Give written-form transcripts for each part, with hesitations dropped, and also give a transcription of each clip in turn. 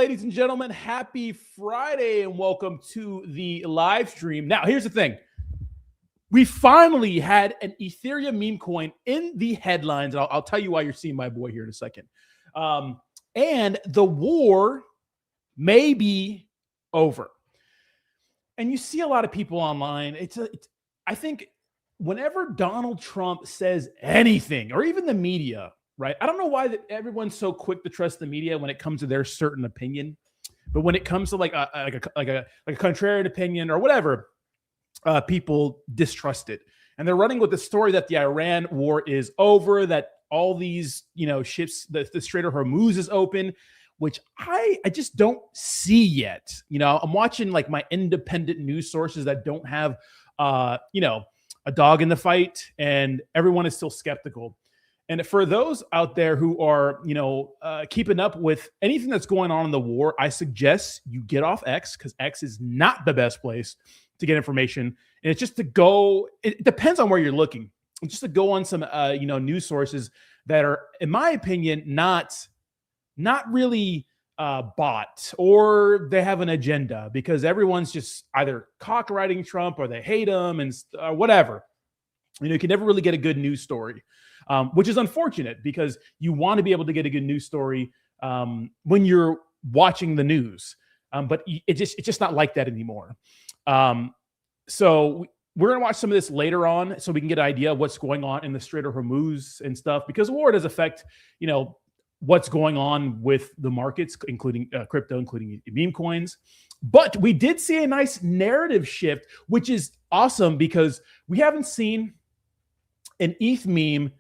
ladies and gentlemen? Happy Friday and welcome to the live stream. Now, here's the thing. We finally had an Ethereum meme coin in the headlines. I'll tell you why you're seeing my boy here in a second. And the war may be over. And you see a lot of people online. I think whenever Donald Trump says anything, or even the media, right? I don't know why everyone's so quick to trust the media when it comes to their certain opinion, but when it comes to like a contrarian opinion or whatever, people distrust it. And they're running with the story that the Iran war is over, that all these ships, the Strait of Hormuz is open, which I just don't see yet. I'm watching like my independent news sources that don't have a dog in the fight, and everyone is still skeptical. And for those out there who are, keeping up with anything that's going on in the war, I suggest you get off X, because X is not the best place to get information. And it's just to go, it depends on where you're looking. It's just to go on some, news sources that are, in my opinion, not really bought, or they have an agenda, because everyone's just either cock-riding Trump or they hate him and whatever. You can never really get a good news story. Which is unfortunate, because you want to be able to get a good news story when you're watching the news. But it's just not like that anymore. So we're going to watch some of this later on so we can get an idea of what's going on in the Strait of Hormuz and stuff, because war does affect, what's going on with the markets, including crypto, including meme coins. But we did see a nice narrative shift, which is awesome, because we haven't seen an ETH meme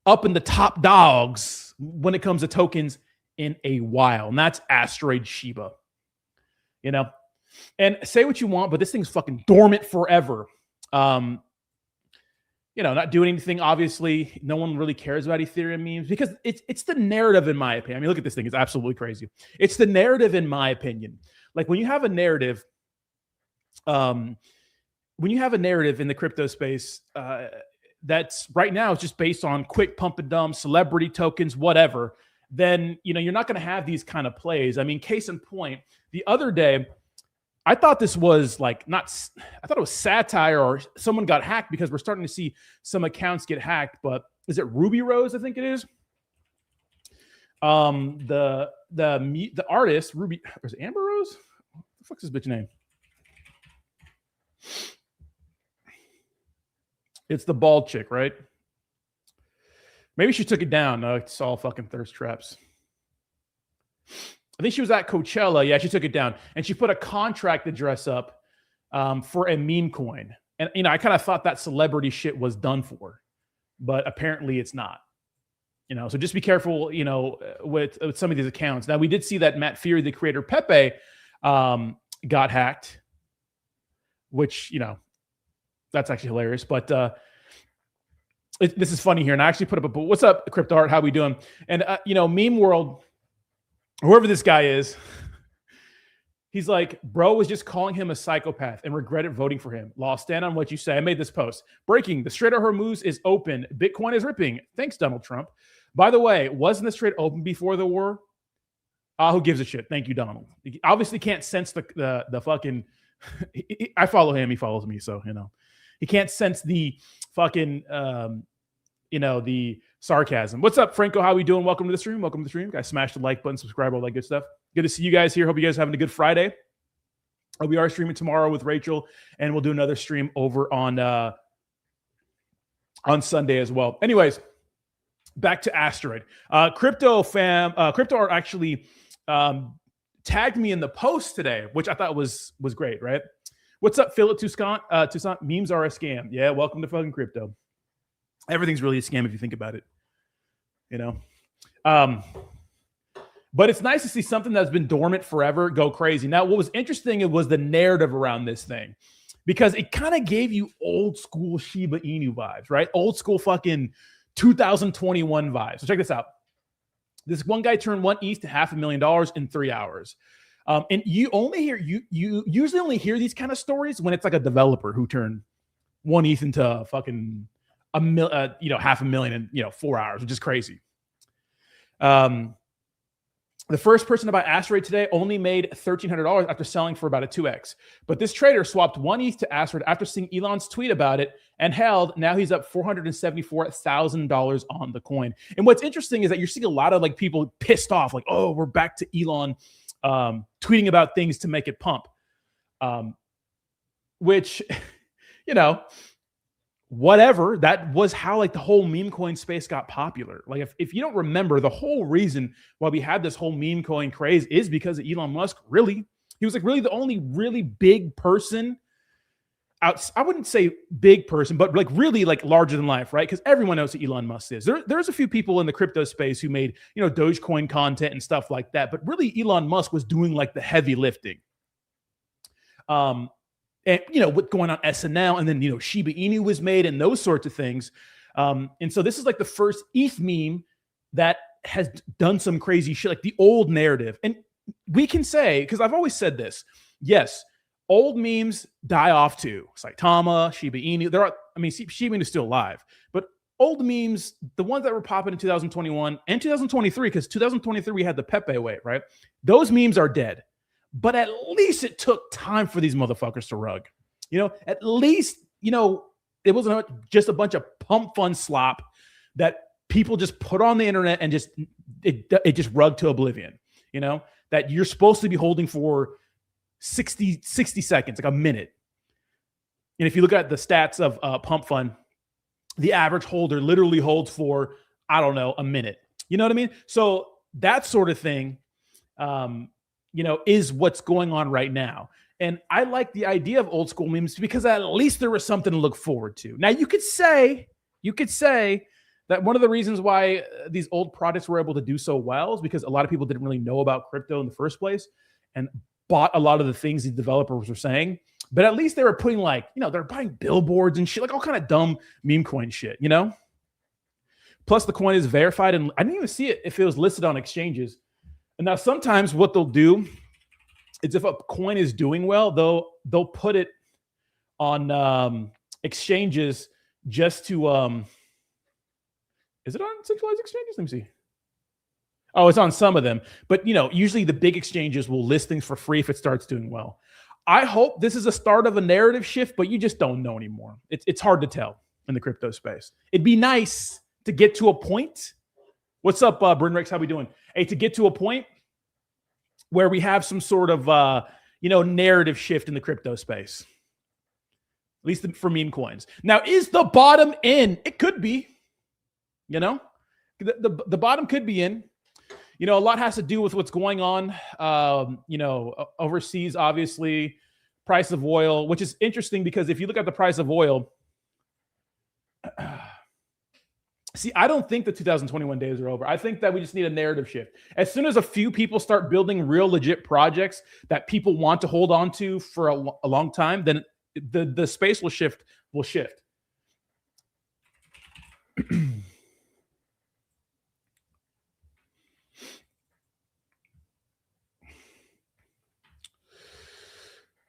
up in the top dogs when it comes to tokens in a while. And that's Asteroid Shiba. And say what you want, but this thing's fucking dormant forever. Not doing anything. Obviously, no one really cares about Ethereum memes, because it's the narrative, in my opinion. I mean, look at this thing. It's absolutely crazy. It's the narrative, in my opinion. Like when you have a narrative, in the crypto space, that's right now is just based on quick pump and dump, celebrity tokens, whatever, then, you're not going to have these kind of plays. I mean, case in point, the other day, I thought this was I thought it was satire, or someone got hacked, because we're starting to see some accounts get hacked. But is it Ruby Rose? I think it is. The artist, Ruby, is it Amber Rose? What the fuck's this bitch name? It's the bald chick, right? Maybe she took it down. No, it's all fucking thirst traps. I think she was at Coachella. Yeah, she took it down. And she put a contract address up for a meme coin. And I kind of thought that celebrity shit was done for. But apparently it's not. So just be careful, with some of these accounts. Now, we did see that Matt Fury, the creator Pepe, got hacked. Which, that's actually hilarious. But this is funny here. And I actually put up a, what's up, Crypto Art? How we doing? And, meme world, whoever this guy is, he's like, bro was just calling him a psychopath and regretted voting for him. Law, stand on what you say. I made this post. Breaking, the Strait of Hormuz is open. Bitcoin is ripping. Thanks, Donald Trump. By the way, wasn't the Strait open before the war? Who gives a shit? Thank you, Donald. He obviously can't sense the fucking... I follow him. He follows me. So, he can't sense the fucking, the sarcasm. What's up, Franco? How we doing? Welcome to the stream. Welcome to the stream. Guys, smash the like button, subscribe, all that good stuff. Good to see you guys here. Hope you guys are having a good Friday. We are streaming tomorrow with Rachel, and we'll do another stream over on Sunday as well. Anyways, back to Asteroid. Crypto Art actually tagged me in the post today, which I thought was great, right? What's up, Philip Toussaint? Memes are a scam. Yeah, welcome to fucking crypto. Everything's really a scam if you think about it. But it's nice to see something that's been dormant forever go crazy. Now, what was interesting was the narrative around this thing, because it kind of gave you old school Shiba Inu vibes, right? Old school fucking 2021 vibes. So check this out. This one guy turned 1 ETH to $500,000 in 3 hours. And you usually only hear these kind of stories when it's like a developer who turned 1 ETH into fucking $500,000 in 4 hours, which is crazy. The first person to buy Asteroid today only made $1,300 after selling for about a 2x. But this trader swapped 1 ETH to Asteroid after seeing Elon's tweet about it and held. Now he's up $474,000 on the coin. And what's interesting is that you're seeing a lot of like people pissed off, like, oh, we're back to Elon tweeting about things to make it pump. Which, you know, whatever, that was how like the whole meme coin space got popular. Like if you don't remember, the whole reason why we had this whole meme coin craze is because of Elon Musk. Really, he was like really the only really big person out. I wouldn't say big person, but like really like larger than life, right? Because everyone knows who Elon Musk is. There's a few people in the crypto space who made, you know, Dogecoin content and stuff like that, but really Elon Musk was doing like the heavy lifting. And, you know, what's going on SNL, and then, you know, Shiba Inu was made and those sorts of things. And so this is like the first ETH meme that has done some crazy shit, like the old narrative. And we can say, because I've always said this, yes, old memes die off too. Saitama, Shiba Inu, Shiba Inu is still alive, but old memes, the ones that were popping in 2021 and 2023, because 2023 we had the Pepe wave, right? Those memes are dead. But at least it took time for these motherfuckers to rug. You know, at least, you know, it wasn't just a bunch of pump fun slop that people just put on the internet and just it just rugged to oblivion. You know, that you're supposed to be holding for 60 seconds, like a minute. And if you look at the stats of pump fun, the average holder literally holds for, I don't know, a minute. You know what I mean? So that sort of thing, you know, is what's going on right now. And I like the idea of old school memes because at least there was something to look forward to. Now you could say that one of the reasons why these old products were able to do so well is because a lot of people didn't really know about crypto in the first place and bought a lot of the things the developers were saying. But at least they were putting like, you know, they're buying billboards and shit, like all kind of dumb meme coin shit, you know? Plus the coin is verified, and I didn't even see it if it was listed on exchanges. And now sometimes what they'll do is if a coin is doing well, they'll put it on exchanges just to is it on centralized exchanges? Let me see. Oh, it's on some of them. But you know, usually the big exchanges will list things for free if it starts doing well. I hope this is a start of a narrative shift, but you just don't know anymore. It's hard to tell in the crypto space. It'd be nice to get to a point. What's up, Bryn Rex? How we doing? Hey, to get to a point where we have some sort of, you know, narrative shift in the crypto space, at least for meme coins. Now, is the bottom in? It could be, you know, the bottom could be in. You know, a lot has to do with what's going on, you know, overseas, obviously, price of oil, which is interesting because if you look at the price of oil, see, I don't think the 2021 days are over. I think that we just need a narrative shift. As soon as a few people start building real legit projects that people want to hold on to for a long time, then the space will shift.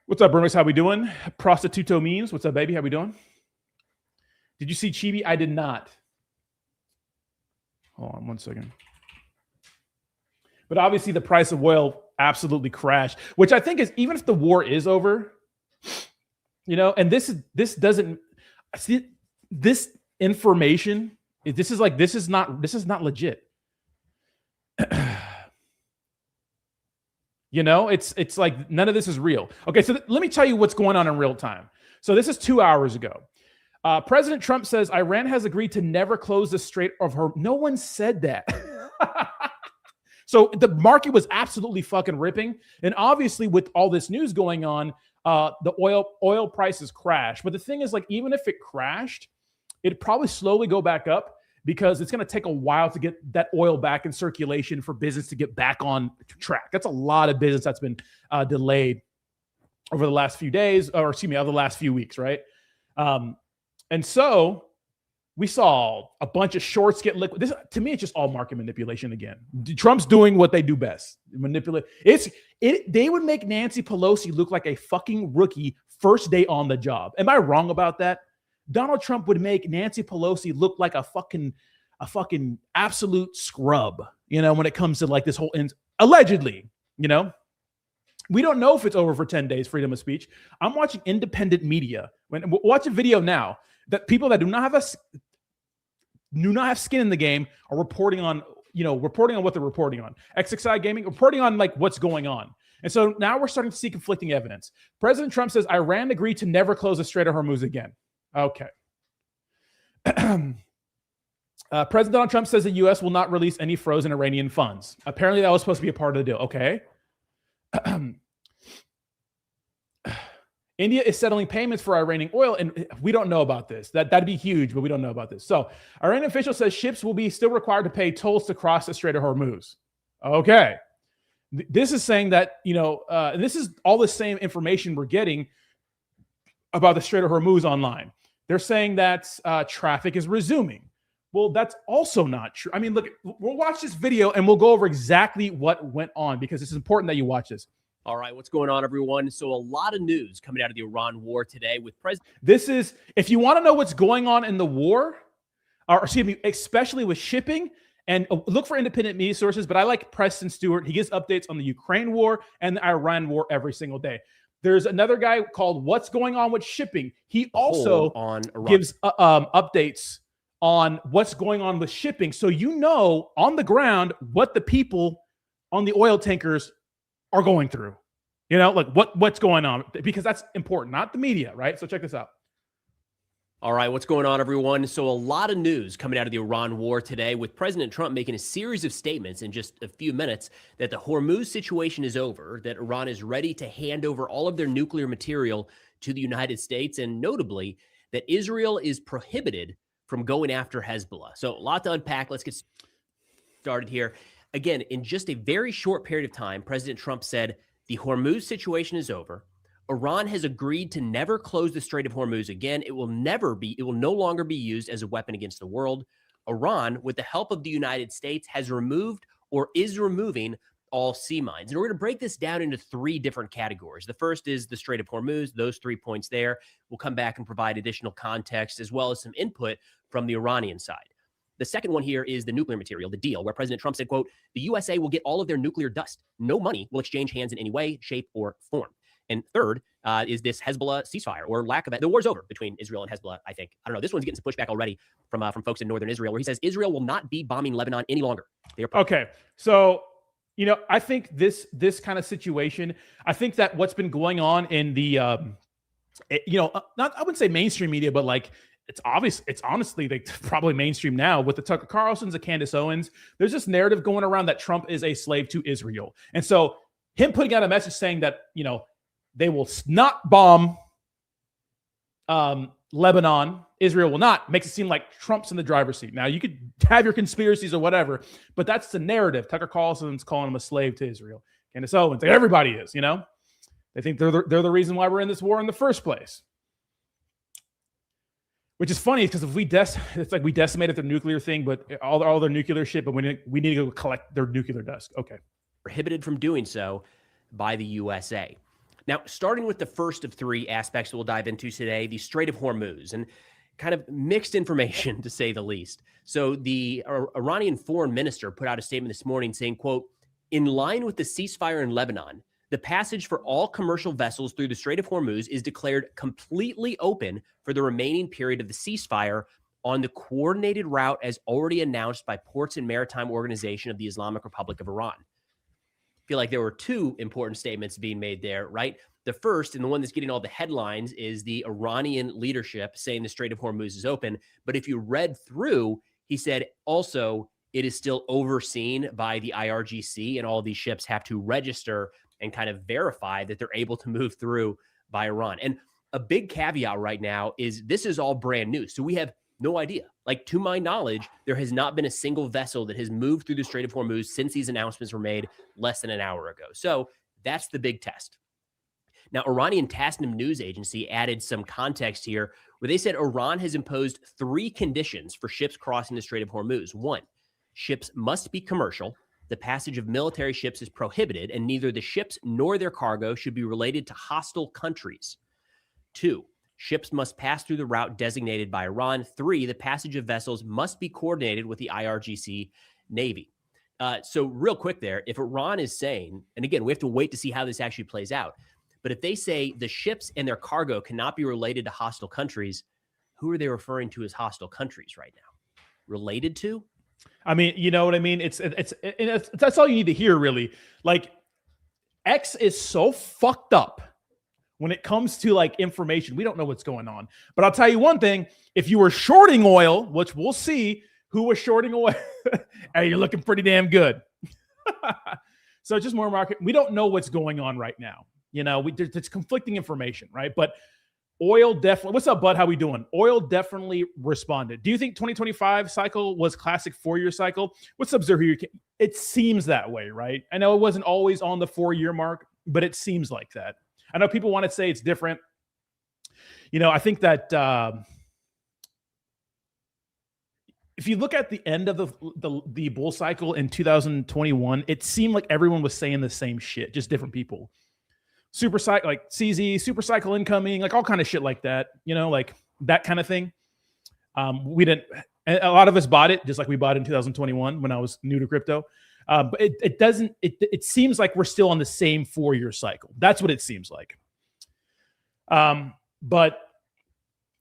What's up, Bruno? How we doing? Prostituto memes. What's up, baby? How we doing? Did you see Chibi? I did not. Hold on 1 second. But obviously the price of oil absolutely crashed, which I think is, even if the war is over, you know, and this doesn't see this information. This is not legit. You know, it's like none of this is real. Okay, so let me tell you what's going on in real time. So this is 2 hours ago. President Trump says Iran has agreed to never close the Strait of Hormuz. No one said that. So the market was absolutely fucking ripping. And obviously with all this news going on, the oil prices crashed. But the thing is, like, even if it crashed, it'd probably slowly go back up because it's going to take a while to get that oil back in circulation for business to get back on track. That's a lot of business that's been delayed over the last few days, or excuse me, over the last few weeks, right? And so we saw a bunch of shorts get liquid. This, to me, it's just all market manipulation again. Trump's doing what they do best. Manipulate. They would make Nancy Pelosi look like a fucking rookie first day on the job. Am I wrong about that? Donald Trump would make Nancy Pelosi look like a fucking absolute scrub, you know, when it comes to like this whole allegedly, we don't know if it's over for 10 days, freedom of speech. I'm watching independent media. Watch a video now that people that do not have skin in the game are reporting on what they're reporting on. XXI Gaming reporting on like what's going on. And so now we're starting to see conflicting evidence. President Trump says Iran agreed to never close the Strait of Hormuz again. Okay. President Donald Trump says the U.S. will not release any frozen Iranian funds. Apparently that was supposed to be a part of the deal. Okay. India is settling payments for Iranian oil, and we don't know about this. That'd be huge, but we don't know about this. So Iranian official says ships will be still required to pay tolls to cross the Strait of Hormuz. Okay. This is saying that, this is all the same information we're getting about the Strait of Hormuz online. They're saying that traffic is resuming. Well, that's also not true. I mean, look, we'll watch this video and we'll go over exactly what went on because it's important that you watch this. All right, what's going on, everyone? So a lot of news coming out of the Iran war today with President. This is, if you want to know what's going on in the war, or excuse me, especially with shipping, and look for independent media sources, but I like Preston Stewart. He gives updates on the Ukraine war and the Iran war every single day. There's another guy called What's Going On with Shipping. He also gives updates on what's going on with shipping. So on the ground what the people on the oil tankers are going through. Like what's going on, because that's important, not the media, right? So check this out. All right, what's going on, everyone? So a lot of news coming out of the Iran war today with President Trump making a series of statements in just a few minutes that the Hormuz situation is over, that Iran is ready to hand over all of their nuclear material to the United States, and notably that Israel is prohibited from going after Hezbollah. So a lot to unpack. Let's get started here. Again, in just a very short period of time, President Trump said the Hormuz situation is over. Iran has agreed to never close the Strait of Hormuz again. It will no longer be used as a weapon against the world. Iran, with the help of the United States, has removed or is removing all sea mines. And we're going to break this down into three different categories. The first is the Strait of Hormuz, those 3 points there. We'll come back and provide additional context as well as some input from the Iranian side. The second one here is the nuclear material, the deal, where President Trump said, quote, the USA will get all of their nuclear dust. No money will exchange hands in any way, shape, or form. And third is this Hezbollah ceasefire or lack of it. The war's over between Israel and Hezbollah, I think. I don't know. This one's getting some pushback already from folks in northern Israel, where he says Israel will not be bombing Lebanon any longer. Okay. So, I think this kind of situation, I think that what's been going on in the, I wouldn't say mainstream media, but like, it's obvious. It's honestly like probably mainstream now with the Tucker Carlsons, the Candace Owens. There's this narrative going around that Trump is a slave to Israel. And so him putting out a message saying that, they will not bomb Lebanon, Israel will not, makes it seem like Trump's in the driver's seat. Now, you could have your conspiracies or whatever, but that's the narrative. Tucker Carlson's calling him a slave to Israel. Candace Owens, like everybody is, They think they're the reason why we're in this war in the first place. Which is funny because it's like we decimated their nuclear thing, but all their nuclear shit, but we need to go collect their nuclear dust. Okay. Prohibited from doing so by the USA. Now, starting with the first of three aspects that we'll dive into today, the Strait of Hormuz, and kind of mixed information to say the least. So the Iranian foreign minister put out a statement this morning saying, quote, in line with the ceasefire in Lebanon, the passage for all commercial vessels through the Strait of Hormuz is declared completely open for the remaining period of the ceasefire on the coordinated route as already announced by Ports and Maritime Organization of the Islamic Republic of Iran. I feel like there were two important statements being made there, right? The first, and the one that's getting all the headlines, is the Iranian leadership saying the Strait of Hormuz is open. But if you read through, he said also it is still overseen by the IRGC, and all these ships have to register and kind of verify that they're able to move through by Iran. And a big caveat right now is this is all brand new. So we have no idea. Like, to my knowledge, there has not been a single vessel that has moved through the Strait of Hormuz since these announcements were made less than an hour ago. So that's the big test. Now, Iranian Tasnim news agency added some context here where they said Iran has imposed 3 conditions for ships crossing the Strait of Hormuz. 1, ships must be commercial. The passage of military ships is prohibited, and neither the ships nor their cargo should be related to hostile countries. 2, ships must pass through the route designated by Iran. 3, the passage of vessels must be coordinated with the IRGC Navy. So real quick there, if Iran is saying, and again, we have to wait to see how this actually plays out, but if they say the ships and their cargo cannot be related to hostile countries, who are they referring to as hostile countries right now? Related to? I mean, you know what I mean? It's that's all you need to hear, really. Like, X is so fucked up when it comes to like information. We don't know what's going on. But I'll tell you one thing: if you were shorting oil, which we'll see who was shorting oil, hey, you're looking pretty damn good. So just more market. We don't know what's going on right now. You know, there's conflicting information, right? But oil definitely. What's up, bud? How we doing? Oil definitely responded. Do you think 2025 cycle was classic 4-year cycle? What's up, Zero? It seems that way, right? I know it wasn't always on the 4-year mark, but it seems like that. I know people want to say it's different. You know, I think that if you look at the end of the bull cycle in 2021, it seemed like everyone was saying the same shit, just different people. Super cycle, like CZ, super cycle incoming, like all kind of shit like that, you know, like that kind of thing. We didn't, a lot of us bought it just like we bought it in 2021 when I was new to crypto. But it seems like we're still on the same 4-year cycle. That's what it seems like. But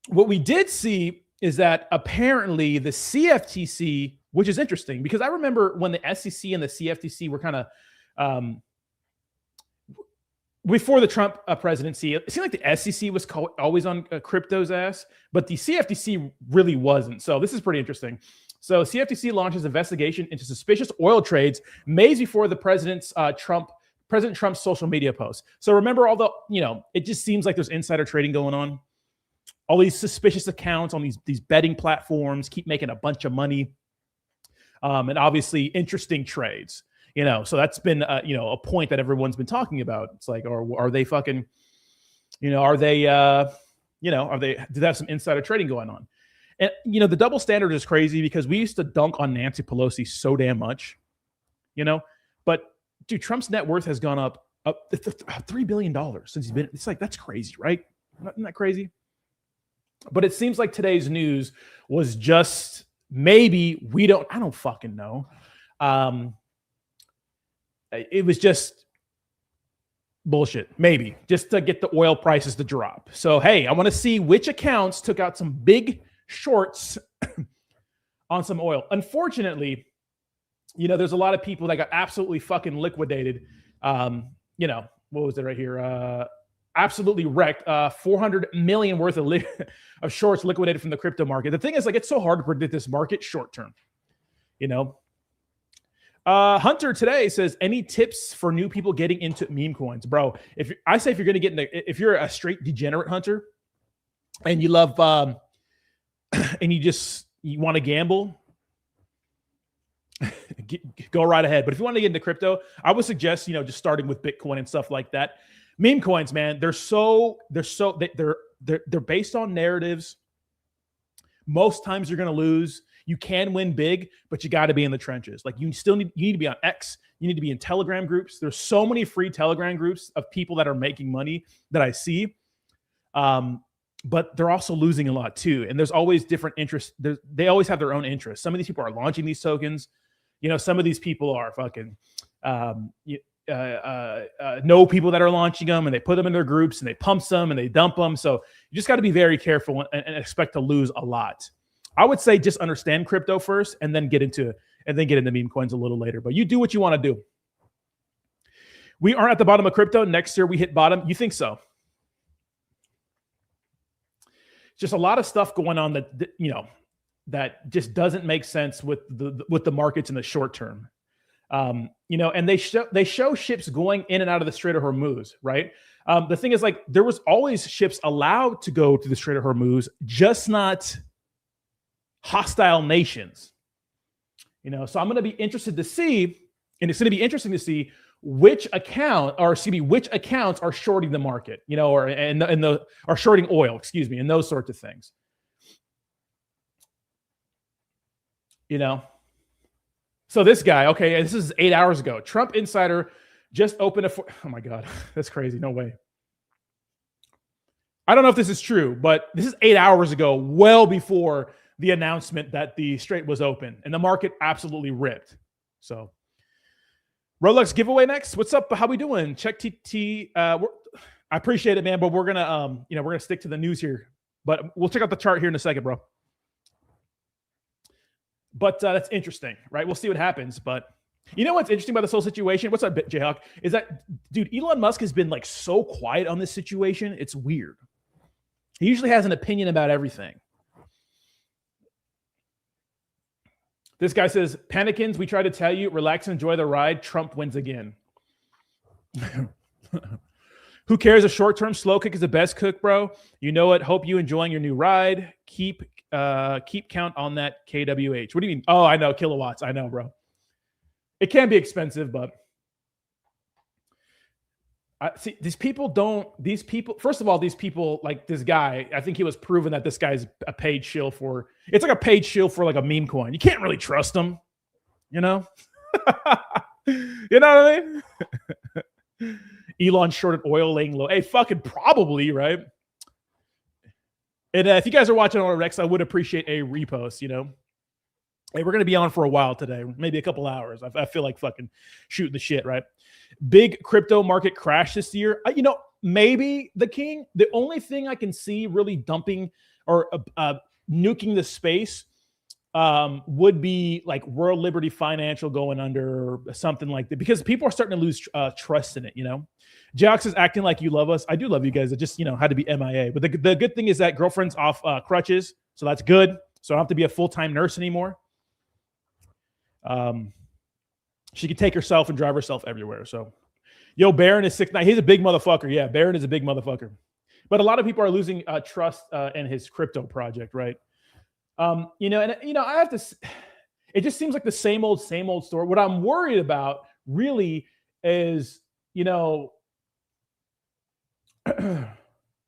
what we did see is that apparently the CFTC, which is interesting because I remember when the SEC and the CFTC were kind of, before the Trump presidency, it seemed like the SEC was always on crypto's ass, but the CFTC really wasn't. So this is pretty interesting. So CFTC launches investigation into suspicious oil trades days before the President Trump's social media posts. So remember all the, you know, it just seems like there's insider trading going on. All these suspicious accounts on these betting platforms keep making a bunch of money. And obviously interesting trades. You know, so that's been, you know, a point that everyone's been talking about. It's like, are they fucking, you know, are they, you know, do they have some insider trading going on? And, you know, the double standard is crazy because we used to dunk on Nancy Pelosi so damn much, you know, but dude, Trump's net worth has gone up $3 billion since he's been, it's like, that's crazy, right? Isn't that crazy? But it seems like today's news was just maybe I don't fucking know. It was just bullshit, maybe, just to get the oil prices to drop. So, hey, I want to see which accounts took out some big shorts on some oil. Unfortunately, you know, there's a lot of people that got absolutely fucking liquidated. You know, what was it right here? Absolutely wrecked. 400 million worth of shorts liquidated from the crypto market. The thing is, like, it's so hard to predict this market short term, you know? Hunter today says, any tips for new people getting into meme coins? Bro, if you're going to get into, if you're a straight degenerate hunter and you love, and you want to gamble, go right ahead. But if you want to get into crypto, I would suggest, you know, just starting with Bitcoin and stuff like that. Meme coins, man, they're based on narratives. Most times you're going to lose. You can win big, but you got to be in the trenches. Like you need to be on X. You need to be in Telegram groups. There's so many free Telegram groups of people that are making money that I see. But they're also losing a lot too. And there's always different interests. They always have their own interests. Some of these people are launching these tokens. You know, some of these people are fucking know people that are launching them, and they put them in their groups and they pump them and they dump them. So you just got to be very careful and expect to lose a lot. I would say just understand crypto first and then get into meme coins a little later. But you do what you want to do. We aren't at the bottom of crypto. Next year we hit bottom. You think so? Just a lot of stuff going on that, you know, that just doesn't make sense with the markets in the short term. You know, and they show ships going in and out of the Strait of Hormuz, right? The thing is, like, there was always ships allowed to go to the Strait of Hormuz, just not hostile nations. You know, so I'm going to be interested to see, and it's going to be interesting to see which accounts are shorting the market, you know, or shorting oil, excuse me, and those sorts of things. You know, so this guy, okay, this is 8 hours ago. Trump insider just opened oh my God, that's crazy. No way. I don't know if this is true, but this is 8 hours ago, well before the announcement that the strait was open, and the market absolutely ripped. So Rolex giveaway next. What's up? How we doing? Check TT. I appreciate it, man, but we're gonna we're gonna stick to the news here. But we'll check out the chart here in a second, bro. But that's interesting, right? We'll see what happens. But you know what's interesting about this whole situation? What's up, Jayhawk? Is that, dude, Elon Musk has been like so quiet on this situation. It's weird. He usually has an opinion about everything. This guy says, Panikins, we try to tell you, relax and enjoy the ride. Trump wins again. Who cares? A short-term slow kick is the best cook, bro. You know it. Hope you enjoying your new ride. Keep count on that KWH. What do you mean? Oh, I know, kilowatts. I know, bro. It can be expensive, but see, first of all, these people, like this guy, I think he was proven that this guy's a paid shill for, it's like a paid shill for like a meme coin. You can't really trust him, you know? You know what I mean? Elon shorted oil laying low. Hey, fucking probably, right? And if you guys are watching on Rex, I would appreciate a repost, you know? Hey, we're going to be on for a while today, maybe a couple hours. I feel like fucking shooting the shit, right? Big crypto market crash this year. Maybe the king. The only thing I can see really dumping or nuking the space would be like World Liberty Financial going under or something like that, because people are starting to lose trust in it, you know? Jox is acting like you love us. I do love you guys. It just, had to be MIA. But the good thing is that girlfriend's off crutches, so that's good. So I don't have to be a full-time nurse anymore. She could take herself and drive herself everywhere. So, Barron is 6'9". He's a big motherfucker. Yeah, Barron is a big motherfucker. But a lot of people are losing trust in his crypto project, right? I have to. It just seems like the same old story. What I'm worried about really is,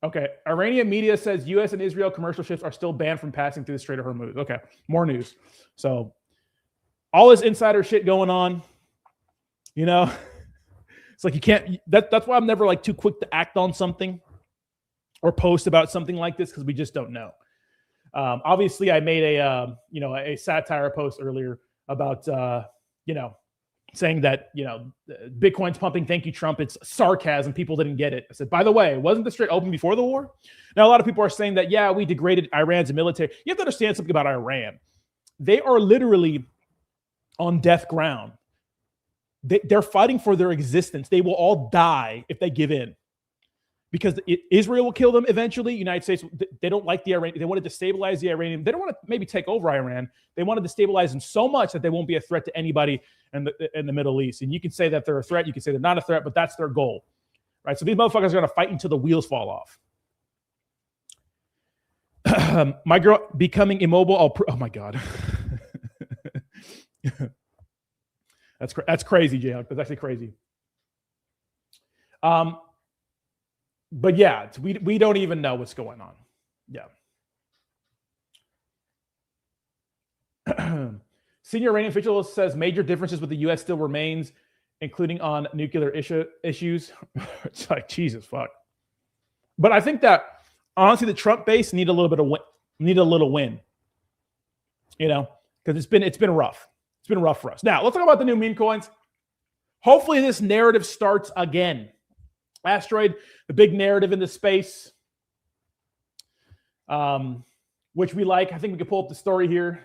okay. Iranian media says U.S. and Israel commercial ships are still banned from passing through the Strait of Hormuz. Okay, more news. So, all this insider shit going on, it's like you can't. That's why I'm never like too quick to act on something or post about something like this, because we just don't know. Obviously, I made a satire post earlier about saying that Bitcoin's pumping. Thank you, Trump. It's sarcasm. People didn't get it. I said, by the way, wasn't the Strait open before the war? Now a lot of people are saying that we degraded Iran's military. You have to understand something about Iran. They are literally on death ground. They're fighting for their existence. They will all die if they give in, because Israel will kill them eventually. United States, they don't like the Iranian. They want to destabilize the Iranian. They don't want to maybe take over Iran. They want to destabilize them so much that they won't be a threat to anybody in the Middle East. And you can say that they're a threat. You can say they're not a threat, but that's their goal, right? So these motherfuckers are going to fight until the wheels fall off. My girl becoming immobile. Oh my God. That's crazy, Jay. That's actually crazy. But yeah, we don't even know what's going on. Yeah. Senior Iranian official says major differences with the U.S. still remains, including on nuclear issues. It's like, Jesus fuck. But I think that honestly, the Trump base need a little win. Because it's been rough. It's been rough for us. Now, let's talk about the new meme coins. Hopefully this narrative starts again. Asteroid, the big narrative in the space, which we like. I think we can pull up the story here,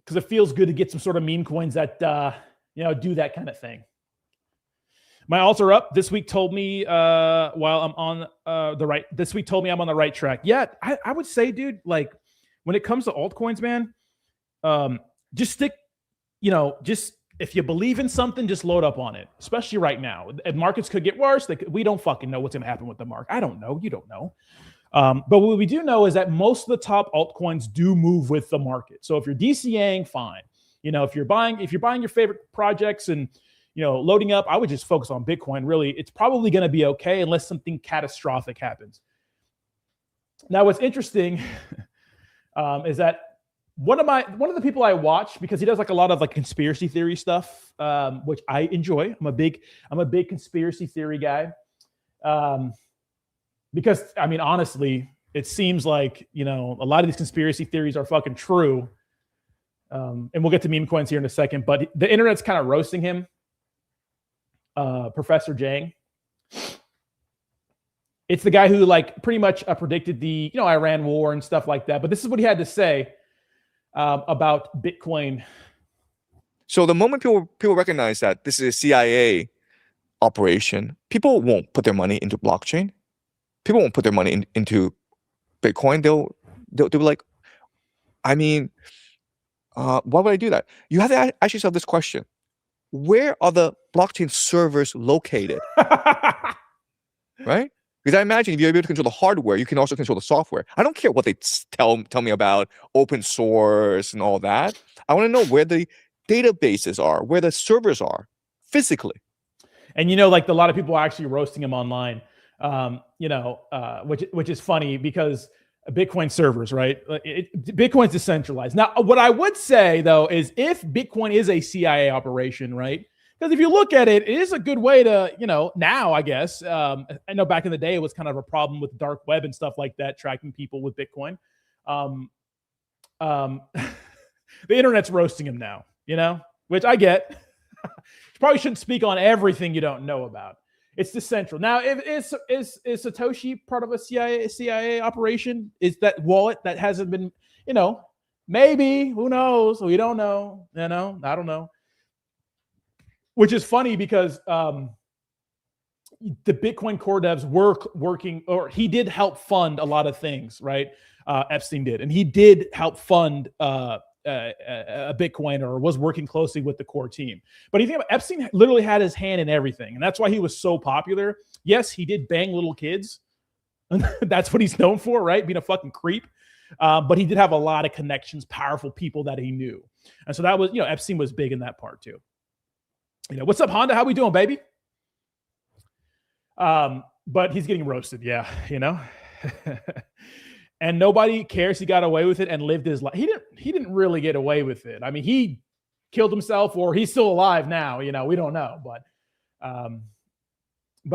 because it feels good to get some sort of meme coins that do that kind of thing. My alts are up. This week told me while I'm on This week told me I'm on the right track. Yeah, I would say, dude, like when it comes to altcoins, man, just stick. If you believe in something, just load up on it, especially right now. Markets could get worse. We don't fucking know what's going to happen with the market. I don't know. You don't know. But what we do know is that most of the top altcoins do move with the market. So if you're DCAing, fine. If you're buying your favorite projects and, loading up, I would just focus on Bitcoin. Really, it's probably going to be okay unless something catastrophic happens. Now, what's interesting is that one of the people I watch, because he does like a lot of like conspiracy theory stuff, which I enjoy. I'm a big conspiracy theory guy. Because honestly, it seems like, a lot of these conspiracy theories are fucking true. And we'll get to meme coins here in a second, but the internet's kind of roasting him. Professor Jang. It's the guy who like pretty much predicted the Iran war and stuff like that. But this is what he had to say about Bitcoin. So the moment people recognize that this is a CIA operation, people won't put their money into blockchain. People won't put their money into Bitcoin. They'll be like, I mean, why would I do that? You have to ask yourself this question: where are the blockchain servers located? Right? Because I imagine if you're able to control the hardware, you can also control the software. I don't care what they tell me about open source and all that. I want to know where the databases are, where the servers are physically. And like a lot of people are actually roasting him online, which is funny because Bitcoin servers, right? Bitcoin's decentralized. Now, what I would say though is if Bitcoin is a CIA operation, right? Because if you look at it, it is a good way to, now I guess. I know back in the day it was kind of a problem with dark web and stuff like that, tracking people with Bitcoin. The internet's roasting him now, which I get. You probably shouldn't speak on everything you don't know about. It's decentral. Now, is Satoshi part of a CIA operation? Is that wallet that hasn't been, maybe, who knows? We don't know, I don't know. Which is funny because the Bitcoin core devs were working, or he did help fund a lot of things, right? Epstein did. And he did help fund a Bitcoin, or was working closely with the core team. But you think about Epstein literally had his hand in everything. And that's why he was so popular. Yes, he did bang little kids. That's what he's known for, right? Being a fucking creep. But he did have a lot of connections, powerful people that he knew. And so that was, Epstein was big in that part too. What's up, Honda? How we doing, baby? But he's getting roasted. Yeah. And nobody cares. He got away with it and lived his life. He didn't really get away with it. I mean, he killed himself, or he's still alive now. We don't know, but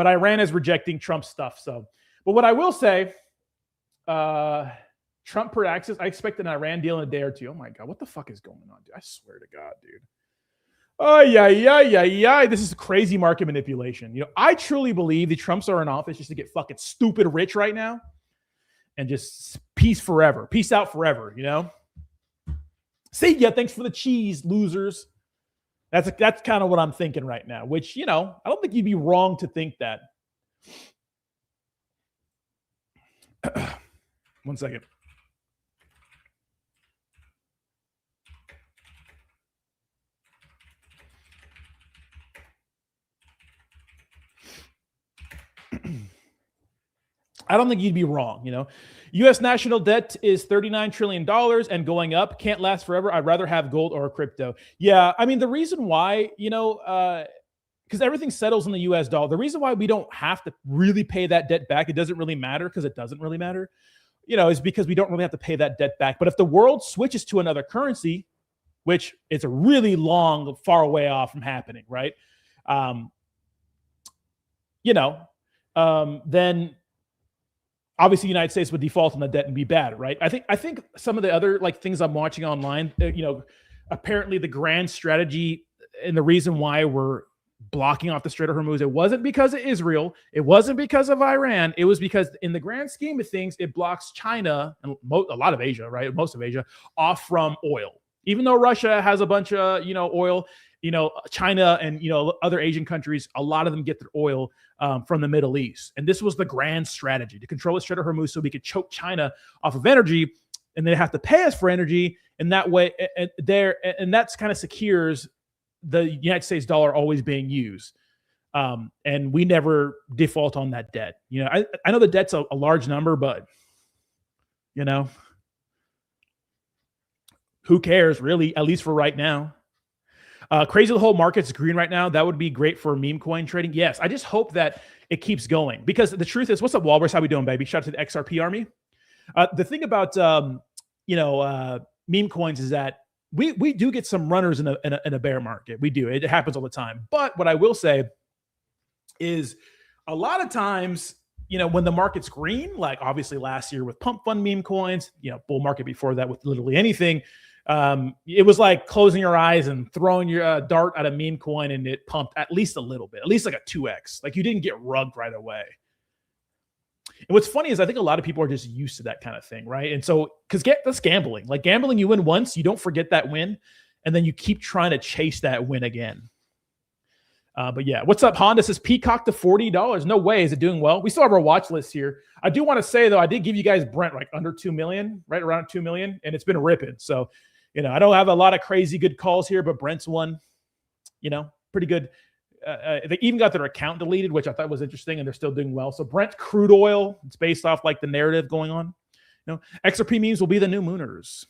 Iran is rejecting Trump's stuff. So, but what I will say, Trump per access, I expect an Iran deal in a day or two. Oh my God, what the fuck is going on, dude? I swear to God, dude. Oh, yeah. This is crazy market manipulation. I truly believe the Trumps are in office just to get fucking stupid rich right now and just peace forever. Peace out forever, See ya. Thanks for the cheese, losers. That's kind of what I'm thinking right now, which, I don't think you'd be wrong to think that. 1 second. I don't think you'd be wrong. U.S. national debt is $39 trillion and going up. Can't last forever. I'd rather have gold or crypto. Yeah, I mean, the reason why, because everything settles in the U.S. dollar. The reason why we don't have to really pay that debt back, it doesn't really matter, because it doesn't really matter, is because we don't really have to pay that debt back. But if the world switches to another currency, which is a really long, far away off from happening, right? Then obviously the United States would default on the debt and be bad, right? I think some of the other things I'm watching online, apparently the grand strategy and the reason why we're blocking off the Strait of Hormuz, it wasn't because of Israel, it wasn't because of Iran, it was because in the grand scheme of things, it blocks China and a lot of Asia, right? Most of Asia off from oil. Even though Russia has a bunch of, oil, China and, other Asian countries, a lot of them get their oil from the Middle East. And this was the grand strategy, to control the Strait of Hormuz so we could choke China off of energy, and they have to pay us for energy. And that way, and that's kind of secures the United States dollar always being used. And we never default on that debt. I know the debt's a large number, but, who cares really, at least for right now. Crazy the whole market's green right now. That would be great for meme coin trading. Yes, I just hope that it keeps going, because the truth is, what's up, Walrus? How we doing, baby? Shout out to the XRP army. The thing about meme coins is that we do get some runners in a bear market. We do. It happens all the time. But what I will say is, a lot of times, when the market's green, like obviously last year with pump fund meme coins, bull market before that with literally anything, It was like closing your eyes and throwing your dart at a meme coin, and it pumped at least a little bit, at least like a 2x. Like you didn't get rugged right away. And what's funny is I think a lot of people are just used to that kind of thing, right? And so, because that's gambling. Like gambling, you win once, you don't forget that win, and then you keep trying to chase that win again. But yeah, what's up? Honda says Peacock to $40. No way. Is it doing well? We still have our watch list here. I do want to say though, I did give you guys Brent like under 2 million, right around 2 million, and it's been ripping. So, I don't have a lot of crazy good calls here, but Brent's one, pretty good. They even got their account deleted, which I thought was interesting, and they're still doing well. So Brent crude oil, it's based off like the narrative going on. XRP memes will be the new Mooners.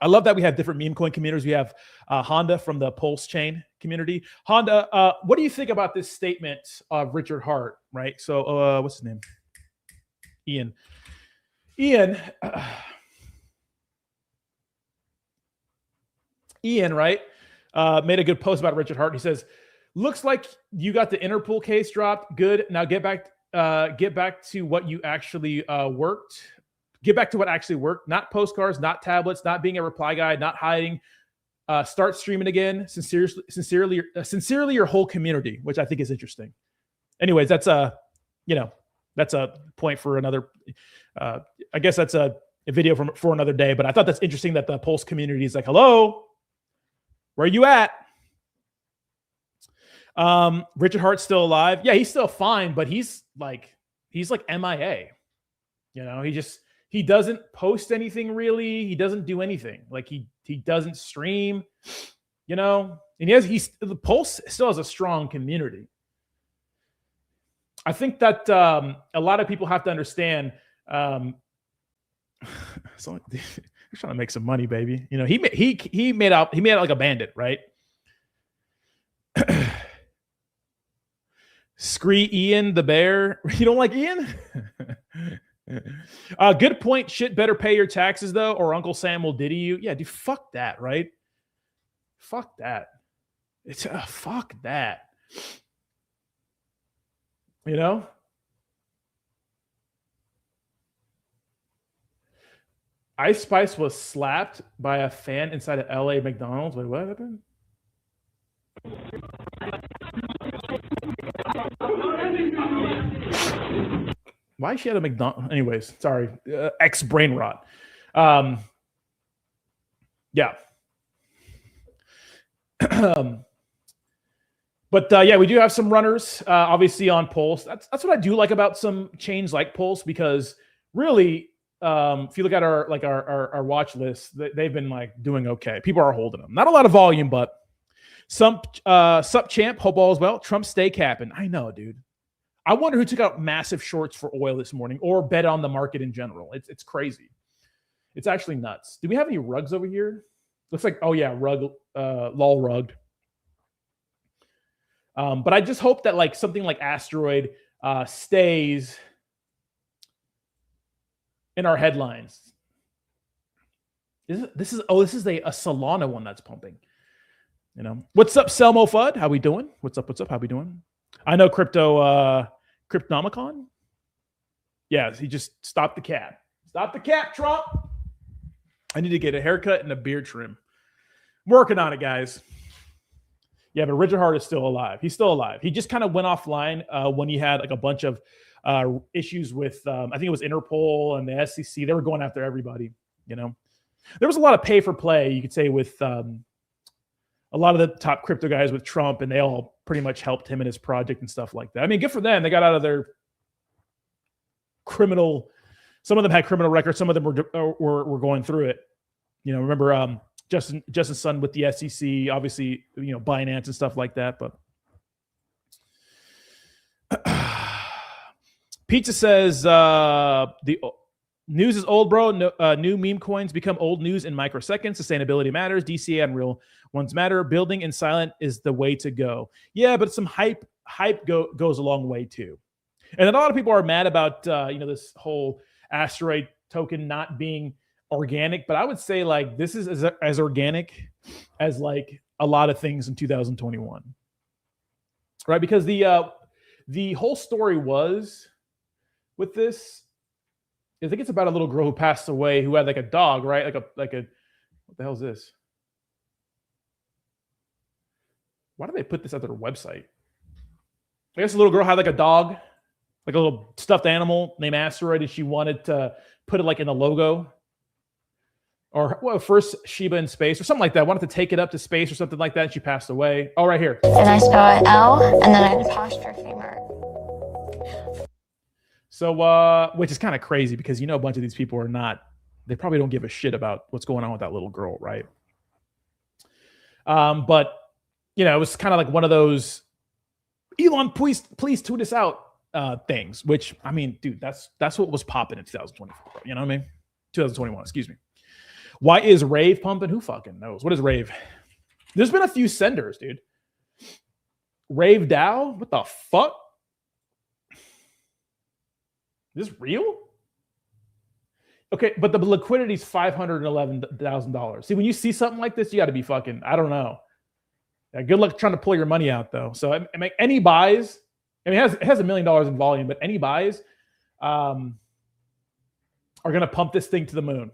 I love that we have different meme coin communities. We have Honda from the Pulse chain community. Honda, what do you think about this statement of Richard Hart, right? So what's his name? Ian, right? Made a good post about Richard Hart. He says, looks like you got the Interpol case dropped. Good. Now get back to what you actually worked. Get back to what actually worked. Not postcards, not tablets, not being a reply guy, not hiding. Start streaming again. Sincerely, your whole community, which I think is interesting. Anyways, that's a point for another. I guess that's a video for another day. But I thought that's interesting that the Pulse community is like, hello, where are you at? Richard Hart's still alive. Yeah, he's still fine, but he's like MIA. He doesn't post anything really. He doesn't do anything. Like he doesn't stream, and the Pulse still has a strong community. I think that a lot of people have to understand. So they're trying to make some money, baby. He made out like a bandit, right? Scree Ian the bear. You don't like Ian? Good point. Shit, better pay your taxes though, or Uncle Sam will diddy you. Yeah, dude, fuck that, right? Fuck that. It's fuck that. Ice Spice was slapped by a fan inside of LA McDonald's. Wait, what happened? Why she had a McDonald's? Anyways, sorry. X brain rot. Yeah. But yeah, we do have some runners, obviously on Pulse. That's what I do like about some chains like Pulse, because really, if you look at our watch list, they've been like doing okay. People are holding them. Not a lot of volume, but some sup champ. Hope all is well. Trump stay capping. I know, dude. I wonder who took out massive shorts for oil this morning or bet on the market in general. It's crazy. It's actually nuts. Do we have any rugs over here? Looks like, oh yeah, rug, lol rugged. But I just hope that like something like Asteroid stays in our headlines. This is a Solana one that's pumping. What's up, Selmo Fudd? How we doing? What's up? How we doing? I know Cryptonomicon. Yeah, he just stopped the cap. Stop the cap, Trump. I need to get a haircut and a beard trim. I'm working on it, guys. Yeah, but Richard Hart is still alive. He's still alive. He just kind of went offline when he had like a bunch of issues with, I think it was Interpol and the SEC. They were going after everybody. There was a lot of pay for play, you could say, with a lot of the top crypto guys with Trump, and they all pretty much helped him in his project and stuff like that. I mean, good for them. They got out of their criminal. Some of them had criminal records. Some of them were going through it. Remember Justin's son with the SEC, obviously, Binance and stuff like that. But Pizza says the news is old, bro. No, new meme coins become old news in microseconds. Sustainability matters. DCA and real ones matter. Building in silent is the way to go. Yeah, but some hype goes a long way too. And then a lot of people are mad about this whole Asteroid token not being organic, but I would say like this is as organic as like a lot of things in 2021, right? Because the whole story was with this. I think it's about a little girl who passed away who had like a dog, right? Like a What the hell is this? Why do they put this at their website? I guess a little girl had like a dog, like a little stuffed animal named Asteroid, and she wanted to put it like in the logo. Or well, first Shiba in space or something like that. Wanted to take it up to space or something like that. And she passed away. Oh, right here. And I spell it L, and then an apostrophe mark. So, which is kind of crazy because a bunch of these people are not. They probably don't give a shit about what's going on with that little girl, right? But it was kind of like one of those Elon, please tweet us out things. Which I mean, dude, that's what was popping in 2024. You know what I mean? 2021. Excuse me. Why is Rave pumping? Who fucking knows? What is Rave? There's been a few senders, dude. Rave DAO? What the fuck? Is this real? Okay, but the liquidity is $511,000. See, when you see something like this, you got to be fucking, I don't know. Yeah, good luck trying to pull your money out, though. So, I mean, any buys, I mean, it has $1 million in volume, but any buys are going to pump this thing to the moon.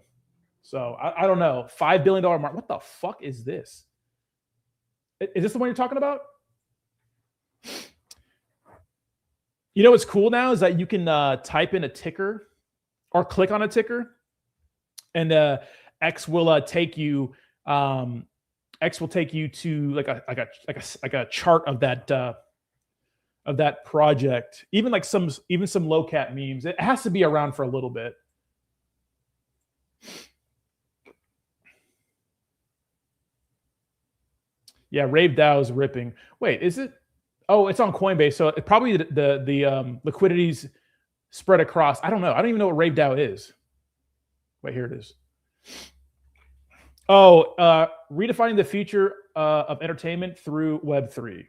So I don't know. $5 billion mark. What the fuck is this? Is this the one you're talking about? What's cool now is that you can type in a ticker or click on a ticker, and X will take you. X will take you to like a chart of that project. Even some low cap memes. It has to be around for a little bit. Yeah, Rave DAO is ripping. Wait, is it? Oh, it's on Coinbase, so it probably the liquidity's spread across. I don't know. I don't even know what Rave DAO is. Wait, here it is. Oh, redefining the future of entertainment through Web3.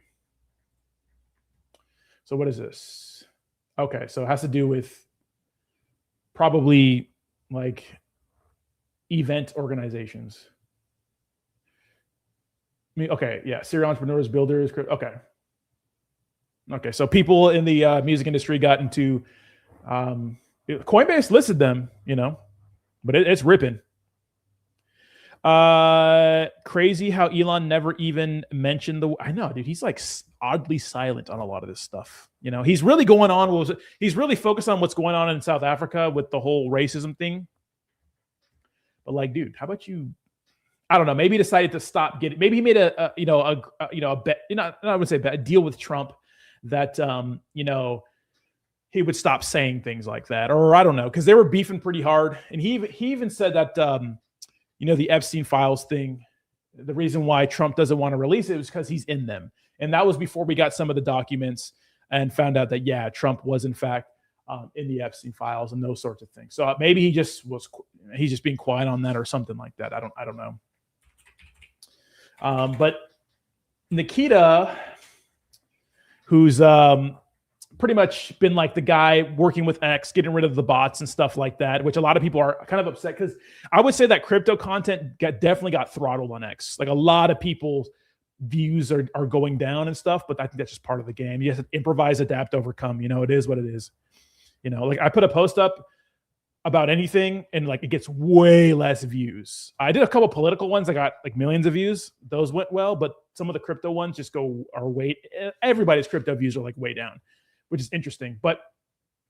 So what is this? Okay, so it has to do with probably like event organizations. Okay, yeah, serial entrepreneurs, builders. Okay, so people in the music industry got into Coinbase listed them, but it's ripping. Crazy how Elon never even mentioned I know, dude. He's like oddly silent on a lot of this stuff. He's really going on. He's really focused on what's going on in South Africa with the whole racism thing. But like, dude, how about you? I don't know. Maybe he decided to stop getting. Maybe he made a bet. I would say bet, a deal with Trump that he would stop saying things like that, or I don't know, because they were beefing pretty hard. And he even said that the Epstein files thing. The reason why Trump doesn't want to release it was because he's in them, and that was before we got some of the documents and found out that Trump was in fact in the Epstein files and those sorts of things. So maybe he's just being quiet on that or something like that. I don't know. But Nikita, who's pretty much been like the guy working with X, getting rid of the bots and stuff like that, which a lot of people are kind of upset because I would say that crypto content definitely got throttled on X. Like a lot of people's views are going down and stuff, but I think that's just part of the game. You have to improvise, adapt, overcome. It is what it is. Like I put a post up about anything and like it gets way less views. I did a couple political ones that got like millions of views. Those went well, but some of the crypto ones just everybody's crypto views are like way down, which is interesting. But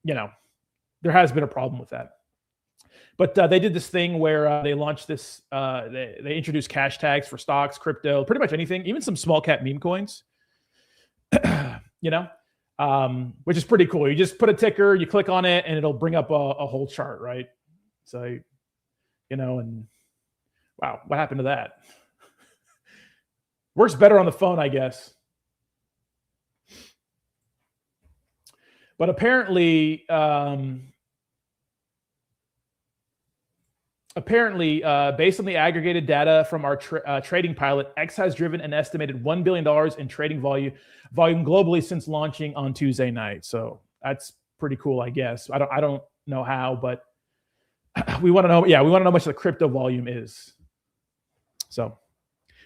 there has been a problem with that. But they did this thing where they launched this. They introduced cash tags for stocks, crypto, pretty much anything, even some small cap meme coins. Which is pretty cool. You just put a ticker, you click on it, and it'll bring up a whole chart, right? So, and wow, what happened to that? Works better on the phone, I guess. But apparently, based on the aggregated data from our trading pilot, X has driven an estimated $1 billion in trading volume globally since launching on Tuesday night. So that's pretty cool, I guess. I don't know how, but we want to know. Yeah, we want to know how much the crypto volume is. So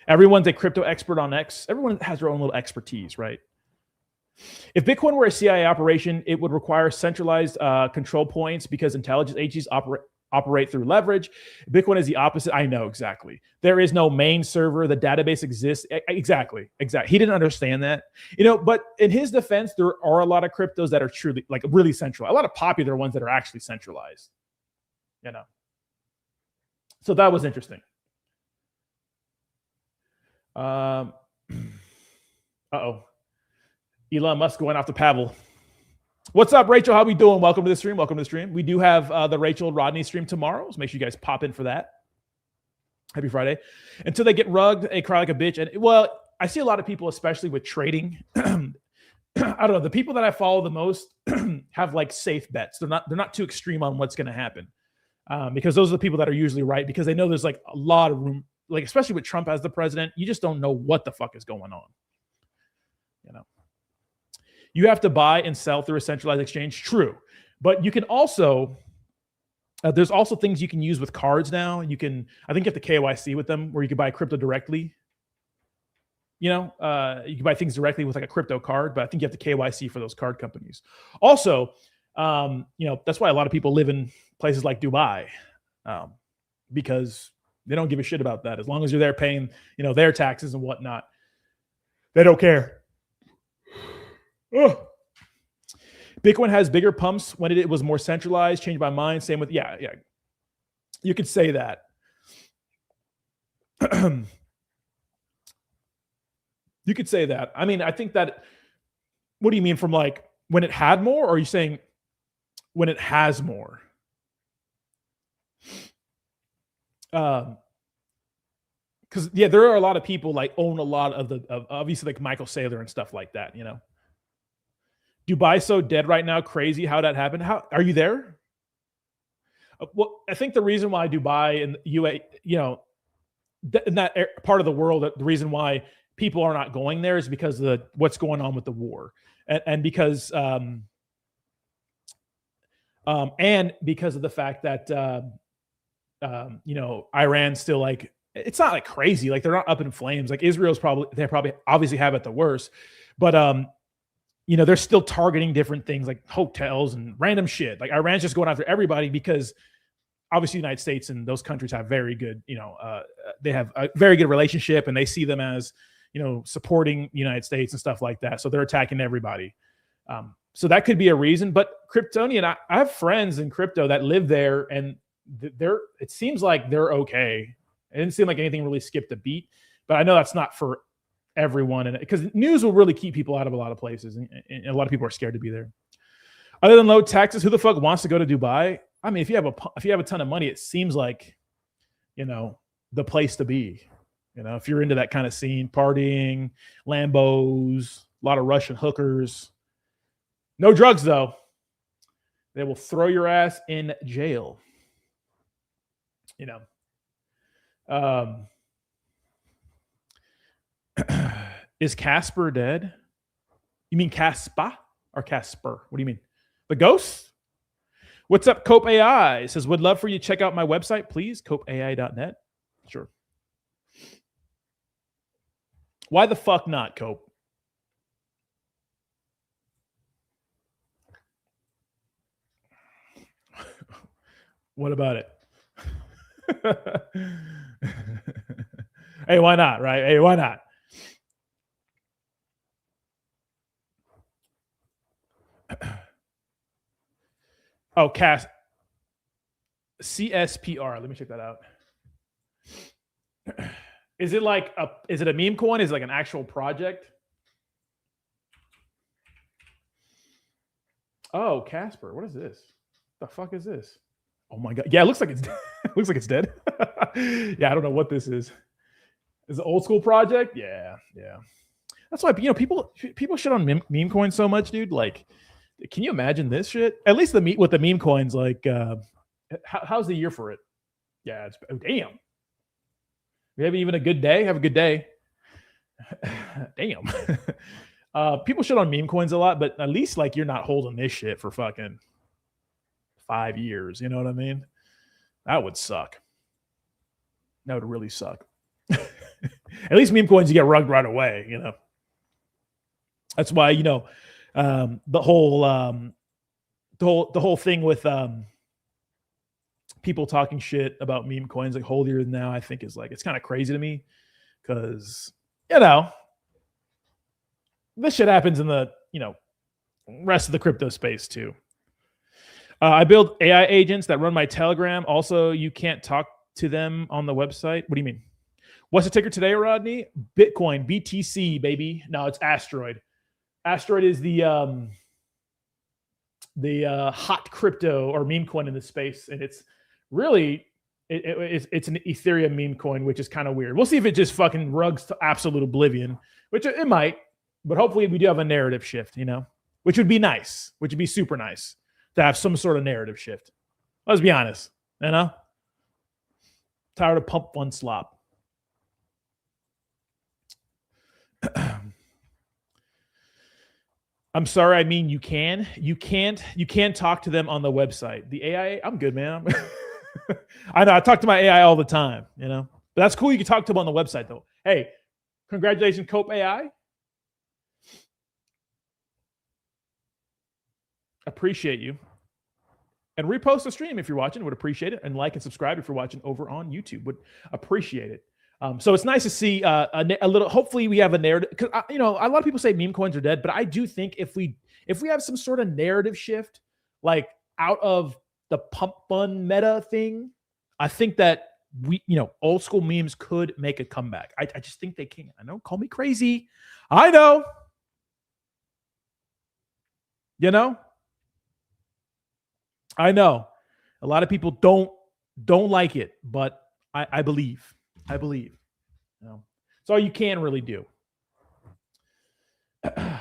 everyone's a crypto expert on X. Everyone has their own little expertise, right? If Bitcoin were a CIA operation, it would require centralized control points because intelligence agencies operate through leverage. Bitcoin is the opposite. I know exactly. There is no main server. The database exists. Exactly. He didn't understand that, but in his defense, there are a lot of cryptos that are truly like really centralized. A lot of popular ones that are actually centralized, So that was interesting. Uh-oh. Elon Musk going off to Pavel. What's up, Rachel? How we doing? Welcome to the stream. We do have the Rachel Rodney stream tomorrow, so make sure you guys pop in for that. Happy Friday. Until they get rugged, they cry like a bitch. And well, I see a lot of people, especially with trading. I don't know. The people that I follow the most have like safe bets. They're not too extreme on what's going to happen, because those are the people that are usually right, because they know there's like a lot of room. Like, especially with Trump as the president, you just don't know what the fuck is going on. You have to buy and sell through a centralized exchange. True. But you can also, there's also things you can use with cards now. I think you have to KYC with them, where you can buy crypto directly. You can buy things directly with like a crypto card, but I think you have to KYC for those card companies. Also, that's why a lot of people live in places like Dubai, because they don't give a shit about that. As long as you're there paying, their taxes and whatnot, they don't care. Ugh. Bitcoin has bigger pumps when it was more centralized. Changed my mind. Same with yeah. You could say that. You could say that. I mean, I think that. What do you mean from like when it had more, or are you saying when it has more? Because there are a lot of people like own a lot of obviously like Michael Saylor and stuff like that. Dubai so dead right now. Crazy how that happened. How are you there? Well, I think the reason why Dubai and UAE, in that part of the world, the reason why people are not going there is because of what's going on with the war, and because of the fact that Iran's still like, it's not like crazy, like they're not up in flames. Like Israel's they probably obviously have it the worst, but they're still targeting different things like hotels and random shit. Like Iran's just going after everybody because obviously the United States and those countries have very good, they have a very good relationship, and they see them as, supporting the United States and stuff like that. So they're attacking everybody. So that could be a reason. But Kryptonian, I have friends in crypto that live there, and it seems like they're okay. It didn't seem like anything really skipped a beat, but I know that's not for everyone, and because news will really keep people out of a lot of places, and a lot of people are scared to be there. Other than low taxes, who the fuck wants to go to Dubai? I mean, if you have a ton of money, it seems like the place to be. If you're into that kind of scene, partying, Lambos, a lot of Russian hookers, no drugs though. They will throw your ass in jail. Is Casper dead? You mean Caspa or Casper? What do you mean? The ghost? What's up, Cope AI? Says, would love for you to check out my website, please. CopeAI.net. Sure. Why the fuck not, Cope? What about it? Hey, why not, right? Hey, why not? Oh, CSPR. Let me check that out. Is it like is it a meme coin? Is it like an actual project? Oh, Casper. What is this? The fuck is this? Oh my god. Yeah, it looks like it's it looks like it's dead. Yeah, I don't know what this is. Is it an old school project? Yeah. That's why people shit on meme coins so much, dude. Like, can you imagine this shit? At least with the meme coins, like, how's the year for it? Yeah, damn. We have even a good day. Have a good day. Damn. People shit on meme coins a lot, but at least like you're not holding this shit for fucking 5 years. You know what I mean? That would suck. That would really suck. At least meme coins you get rugged right away. That's why the whole thing with people talking shit about meme coins like holier than thou, I think is like, it's kind of crazy to me because, you know, this shit happens in the, you know, rest of the crypto space too. I build AI agents that run my Telegram. Also, you can't talk to them on the website. What do you mean? What's the ticker today, Rodney? Bitcoin, BTC, baby. No, it's Asteroid. Asteroid is the hot crypto or meme coin in the space, and it's really it's an Ethereum meme coin, which is kind of weird. We'll see if it just fucking rugs to absolute oblivion, which it might, but hopefully we do have a narrative shift, you know, which would be nice, which would be super nice to have some sort of narrative shift. Let's be honest, you know. Tired of pump one slop. I'm sorry. I mean, you can't talk to them on the website. The AI, I'm good, man. I know I talk to my AI all the time, you know, but that's cool. You can talk to them on the website though. Hey, congratulations, Cope AI. Appreciate you. And repost the stream if you're watching, would appreciate it. And like and subscribe if you're watching over on YouTube, would appreciate it. So it's nice to see a little. Hopefully, we have a narrative because you know a lot of people say meme coins are dead, but I do think if we have some sort of narrative shift, like out of the pump fun meta thing, I think that old school memes could make a comeback. I just think they can. I know, call me crazy. I know. You know. I know a lot of people don't like it, but I believe. You know, it's all you can really do. I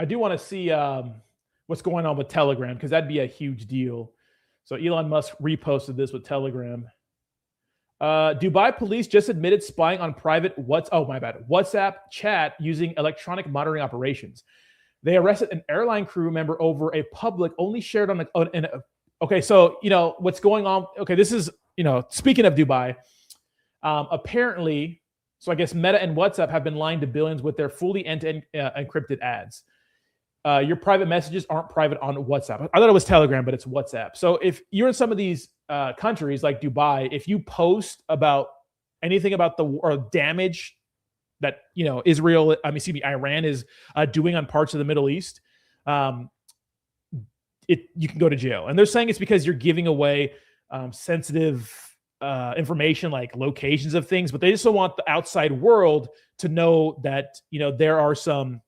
do want to see what's going on with Telegram because that'd be a huge deal. So Elon Musk reposted this with Telegram. Dubai police just admitted spying on private WhatsApp chat using electronic monitoring operations. They arrested an airline crew member over a public only shared on okay, so you know what's going on. Okay, this is speaking of Dubai, apparently, so I guess Meta and WhatsApp have been lying to billions with their fully end-to-end encrypted ads. Your private messages aren't private on WhatsApp. I thought it was Telegram, but it's WhatsApp. So if you're in some of these countries like Dubai, if you post about anything about the or damage that Iran is doing on parts of the Middle East, you can go to jail. And they're saying it's because you're giving away sensitive information like locations of things, but they just don't want the outside world to know that there are some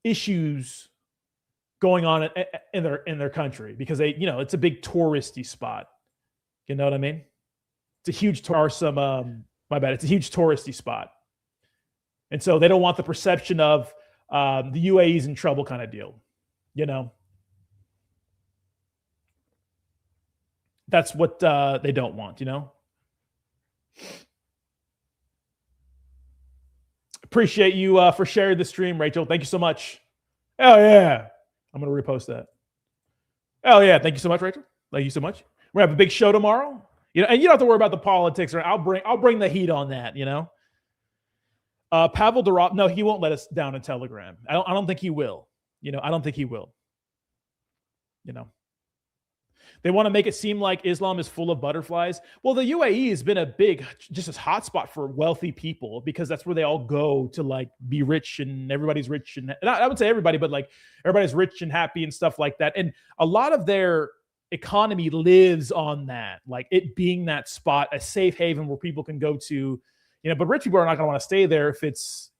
issues going on in their country because they it's a big touristy spot. You know what I mean? It's a huge it's a huge touristy spot, and so they don't want the perception of the UAE's in trouble kind of deal. That's what they don't want. Appreciate you for sharing the stream, Rachel. Thank you so much. Oh yeah, I'm gonna repost that. Oh yeah, thank you so much, Rachel. Thank you so much. We're gonna have a big show tomorrow. And you don't have to worry about the politics. Or I'll bring the heat on that. Pavel Durov, no, he won't let us down in Telegram. I don't think he will. I don't think he will. They want to make it seem like Islam is full of butterflies. Well, the UAE has been a hotspot for wealthy people because that's where they all go to like be rich, and everybody's rich, and I would say everybody, but like everybody's rich and happy and stuff like that. And a lot of their economy lives on that, like it being that spot, a safe haven where people can go to, but rich people are not going to want to stay there if it's,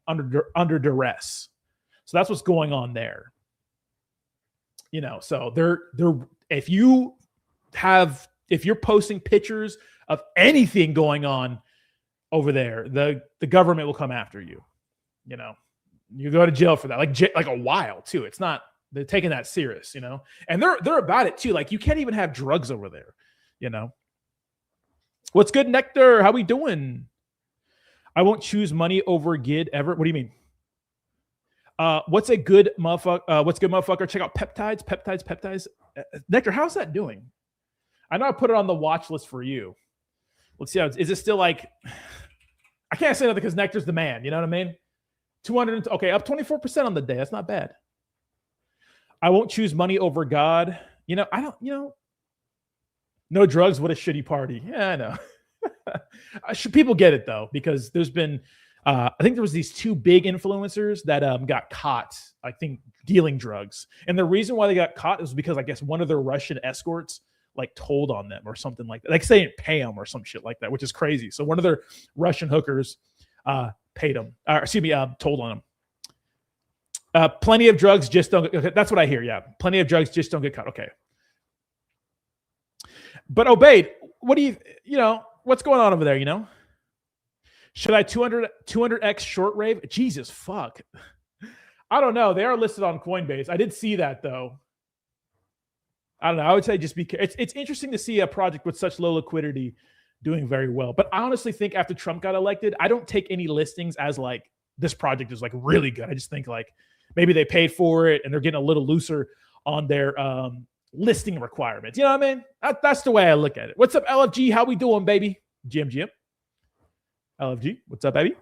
under duress. So that's what's going on there. So they're if you're posting pictures of anything going on over there, the government will come after you. You go to jail for that, like a while too. It's not, they're taking that serious, and they're about it too. Like you can't even have drugs over there, What's good, Nectar? How we doing? I won't choose money over GID ever. What do you mean? What's good, motherfucker? Check out peptides. Nectar, how's that doing? I know I put it on the watch list for you. Let's see is it still like, I can't say nothing because Nectar's the man. You know what I mean? 200. Okay, up 24% on the day. That's not bad. I won't choose money over God. I don't. No drugs. What a shitty party. Yeah, I know. People get it though, because there's been. I think there was these two big influencers that got caught, I think, dealing drugs. And the reason why they got caught is because I guess one of their Russian escorts like told on them or something like that. Like say didn't pay them or some shit like that, which is crazy. So one of their Russian hookers paid them, told on them. Plenty of drugs just don't get, okay, that's what I hear. Yeah. Plenty of drugs just don't get caught. Okay. But Obaid, what do what's going on over there? Should I 200x short rave? Jesus fuck. I don't know. They are listed on Coinbase. I did see that though. I don't know. I would say just be careful. It's interesting to see a project with such low liquidity doing very well. But I honestly think after Trump got elected, I don't take any listings as like this project is like really good. I just think like maybe they paid for it and they're getting a little looser on their listing requirements. You know what I mean? That's the way I look at it. What's up, LFG? How we doing, baby? GM. LFG, what's up, baby?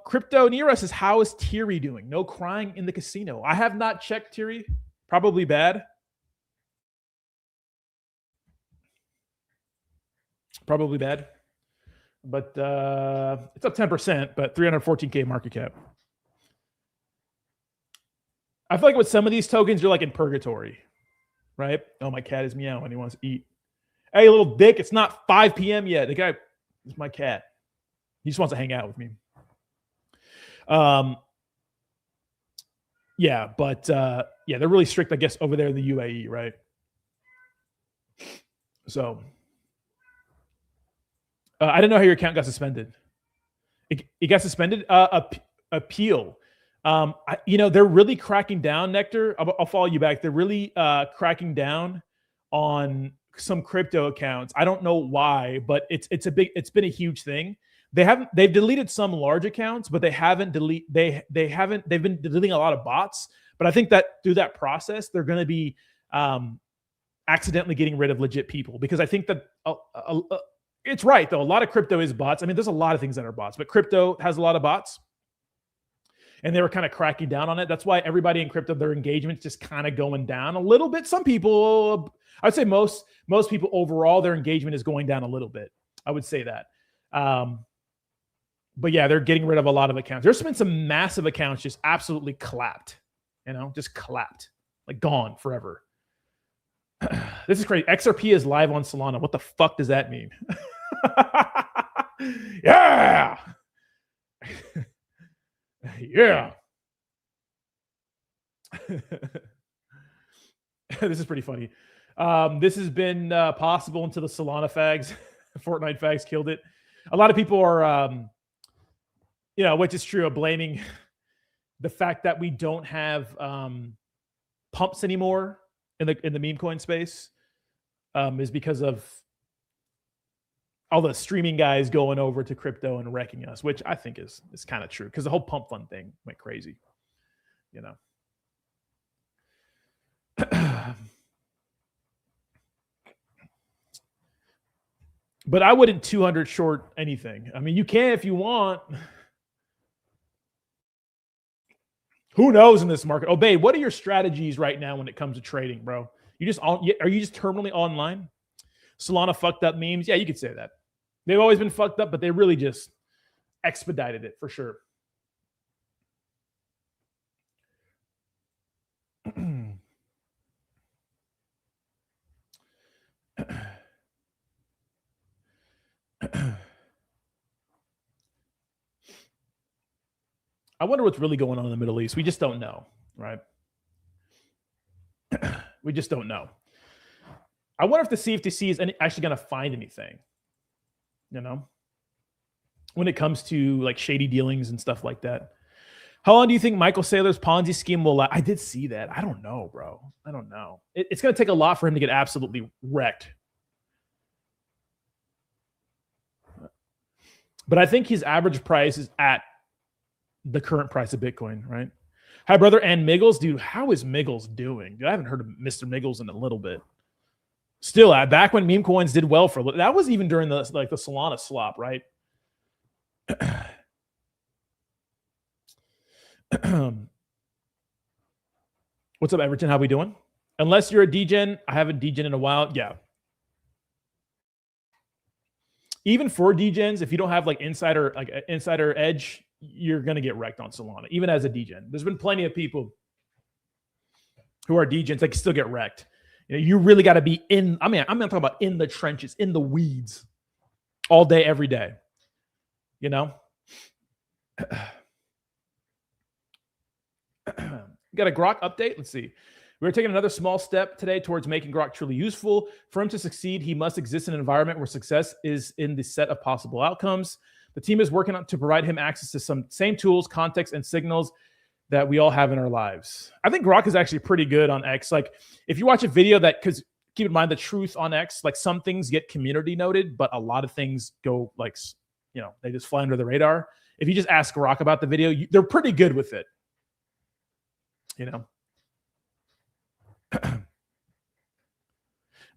Crypto Nero says, how is Thierry doing? No crying in the casino. I have not checked Thierry. Probably bad. But it's up 10%, but 314K market cap. I feel like with some of these tokens, you're like in purgatory, right? Oh, my cat is meowing. He wants to eat. Hey, little dick, it's not 5 p.m. yet. The guy is my cat. He just wants to hang out with me. Yeah, but they're really strict, I guess, over there in the UAE, right? So I didn't know how your account got suspended. It got suspended. Appeal. They're really cracking down, Nectar. I'll follow you back. They're really cracking down on some crypto accounts. I don't know why, but it's been a huge thing. They've deleted some large accounts, but they've been deleting a lot of bots. But I think that through that process, they're going to be accidentally getting rid of legit people, because I think that it's right though. A lot of crypto is bots. I mean, there's a lot of things that are bots, but crypto has a lot of bots. And they were kind of cracking down on it. That's why everybody in crypto, their engagement's just kind of going down a little bit. Some people, I'd say most people overall, their engagement is going down a little bit. I would say that. But yeah, they're getting rid of a lot of accounts. There's been some massive accounts just absolutely clapped, just clapped, like gone forever. This is crazy. XRP is live on Solana. What the fuck does that mean? Yeah. Yeah. This is pretty funny. This has been possible until the Solana fags, Fortnite fags killed it. A lot of people are, which is true, blaming the fact that we don't have pumps anymore in the meme coin space is because of all the streaming guys going over to crypto and wrecking us, which I think is kind of true, because the whole pump fund thing went crazy, But I wouldn't 200 short anything. I mean, you can if you want. Who knows in this market? Obey, what are your strategies right now when it comes to trading, bro? Are you just terminally online? Solana fucked up memes? Yeah, you could say that. They've always been fucked up, but they really just expedited it for sure. I wonder what's really going on in the Middle East. We just don't know, right? We just don't know. I wonder if the CFTC is actually going to find anything, when it comes to like shady dealings and stuff like that. How long do you think Michael Saylor's Ponzi scheme will last? I did see that. I don't know, bro. I don't know. It's going to take a lot for him to get absolutely wrecked. But I think his average price is at the current price of Bitcoin, right? Hi, brother. And Miggles, dude, how is Miggles doing? Dude, I haven't heard of Mr. Miggles in a little bit. Still, back when meme coins did well for that was even during the Solana slop, right? What's up, Everton? How we doing? Unless you're a degen, I haven't degen in a while. Yeah. Even for degens, if you don't have like insider edge, you're gonna get wrecked on Solana, even as a degen. There's been plenty of people who are degens that can still get wrecked. You know, you really got to be in. I mean, I'm not talking about in the trenches, in the weeds, all day, every day. You know. Got a Grok update. Let's see. We're taking another small step today towards making Grok truly useful. For him to succeed, he must exist in an environment where success is in the set of possible outcomes. The team is working on to provide him access to some same tools, context, and signals that we all have in our lives. I think Grok is actually pretty good on X. Like, if you watch a video that, because keep in mind the truth on X, like some things get community noted, but a lot of things go like, you know, they just fly under the radar. If you just ask Grok about the video, they're pretty good with it. You know.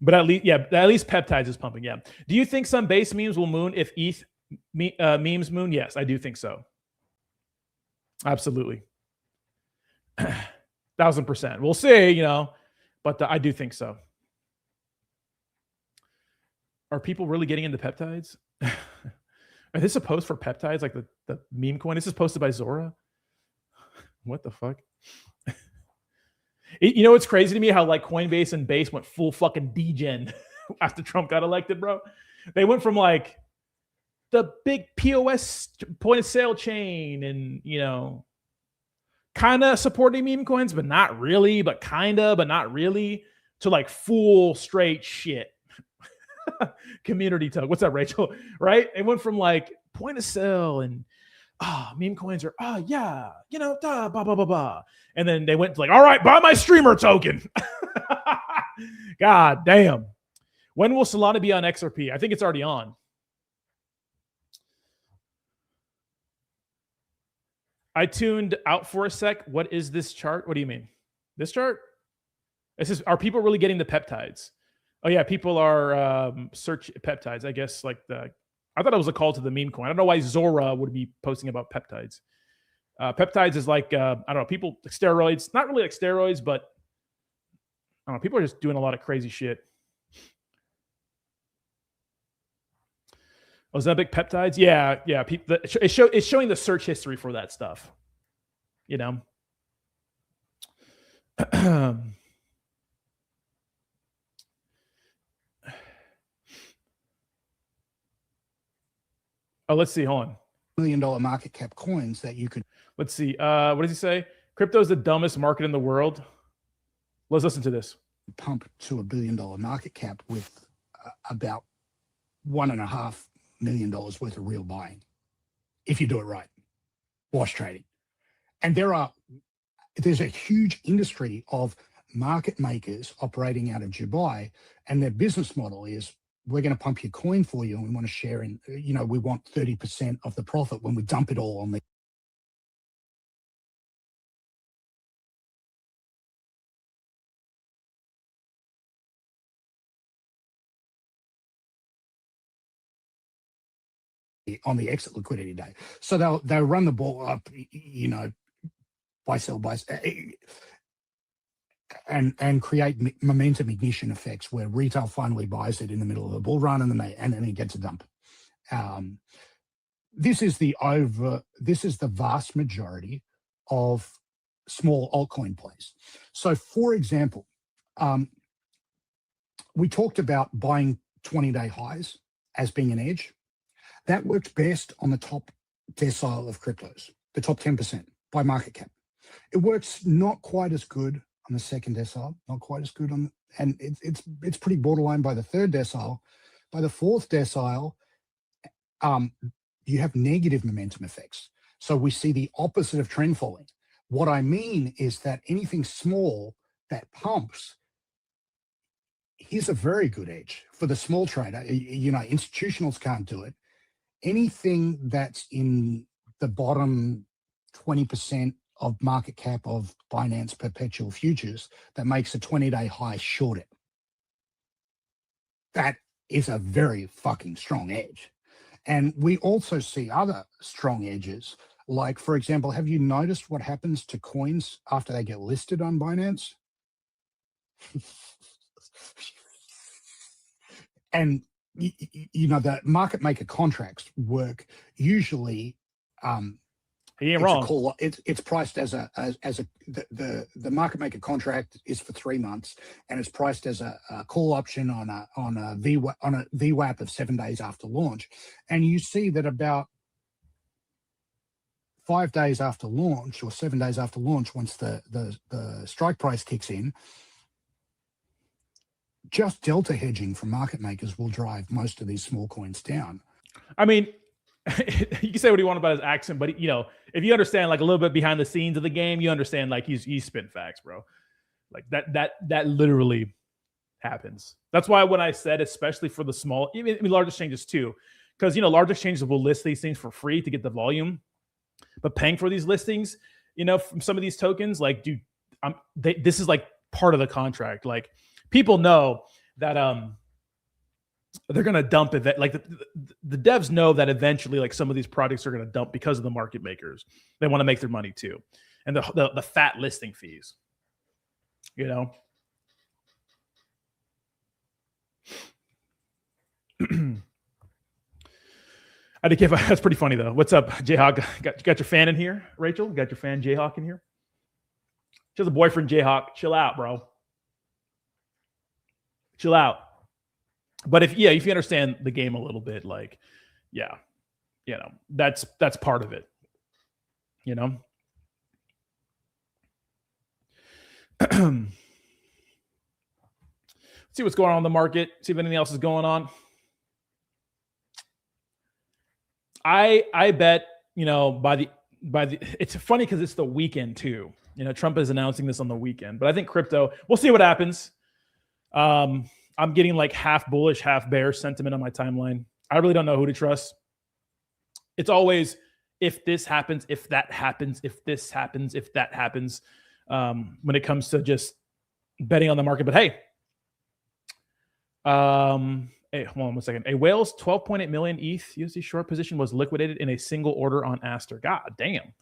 But at least peptides is pumping. Yeah. Do you think some base memes will moon if ETH memes moon? Yes, I do think so. Absolutely. 1000%. We'll see, you know, but I do think so. Are people really getting into peptides? Is this a post for peptides? Like the meme coin? This is posted by Zora? What the fuck? You know, it's crazy to me how like Coinbase and Base went full fucking degen after Trump got elected, bro. They went from like the big POS point of sale chain and, you know, kind of supporting meme coins, but not really, but kind of, but not really, to like full straight shit. Community tug. What's up, Rachel? Right? It went from like point of sale and meme coins are, yeah, you know, blah, blah, blah, blah. And then they went to like, all right, buy my streamer token. God damn. When will Solana be on XRP? I think it's already on. I tuned out for a sec. What is this chart? What do you mean? This chart? This is, are people really getting the peptides? Oh yeah, people are search peptides. I guess like I thought it was a call to the meme coin. I don't know why Zora would be posting about peptides. Peptides is like, I don't know, people, like steroids, not really like steroids, but I don't know, people are just doing a lot of crazy shit. Ozempic peptides? Yeah. It's showing the search history for that stuff. You know? Oh, let's see. Hold on. $1 million market cap coins that you could. Let's see. What does he say? Crypto is the dumbest market in the world. Let's listen to this. Pump to $1 billion market cap with about $1.5 million worth of real buying, if you do it right. Wash trading. And there's a huge industry of market makers operating out of Dubai, and their business model is, we're going to pump your coin for you, and we want to share in, you know, we want 30% of the profit when we dump it all on the exit liquidity day. So they'll run the ball up, you know, buy, sell, and create momentum ignition effects where retail finally buys it in the middle of the bull run, and then it gets a dump. This is the vast majority of small altcoin plays. So, for example, we talked about buying 20-day highs as being an edge. That works best on the top decile of cryptos, the top 10% by market cap. It works not quite as good on the second decile, not quite as good on, and it's pretty borderline by the third decile. By the fourth decile, you have negative momentum effects. So we see the opposite of trend following. What I mean is that anything small that pumps, here's a very good edge for the small trader. You know, institutionals can't do it. Anything that's in the bottom 20% of market cap of Binance perpetual futures that makes a 20-day high, short it. That is a very fucking strong edge. And we also see other strong edges Like, for example, have you noticed what happens to coins after they get listed on Binance? And you know, the market maker contracts work usually. He ain't It's a wrong. call. It's priced as the market maker contract is for 3 months, and it's priced as a call option on a VWAP of 7 days after launch. And you see that about 5 days after launch or 7 days after launch, once the strike price kicks in, just delta hedging from market makers will drive most of these small coins down. I mean, you can say what you want about his accent, but you know, if you understand like a little bit behind the scenes of the game, you understand like he's spitting facts, bro. Like that literally happens. That's why when I said, especially for the small, even large exchanges too, because you know, large exchanges will list these things for free to get the volume, but paying for these listings, you know, from some of these tokens, like, dude, this is like part of the contract. Like, people know that they're gonna dump it. Like the devs know that eventually, like some of these projects are gonna dump because of the market makers. They want to make their money too, and the fat listing fees. You know. I did give. That's pretty funny though. What's up, Jayhawk? Got your fan in here, Rachel? Got your fan Jayhawk in here? She has a boyfriend, Jayhawk. Chill out, bro. Chill out. But if you understand the game a little bit, like, yeah, you know, that's part of it. You know. Let's see what's going on in the market. See if anything else is going on. I bet, you know, by the it's funny because it's the weekend too. You know, Trump is announcing this on the weekend, but I think crypto, we'll see what happens. I'm getting like half bullish, half bear sentiment on my timeline. I really don't know who to trust. It's always if this happens, if that happens, if this happens, if that happens, when it comes to just betting on the market. But hey, hey, hold on 1 second. A whale's 12.8 million ETH USD short position was liquidated in a single order on Aster. God damn.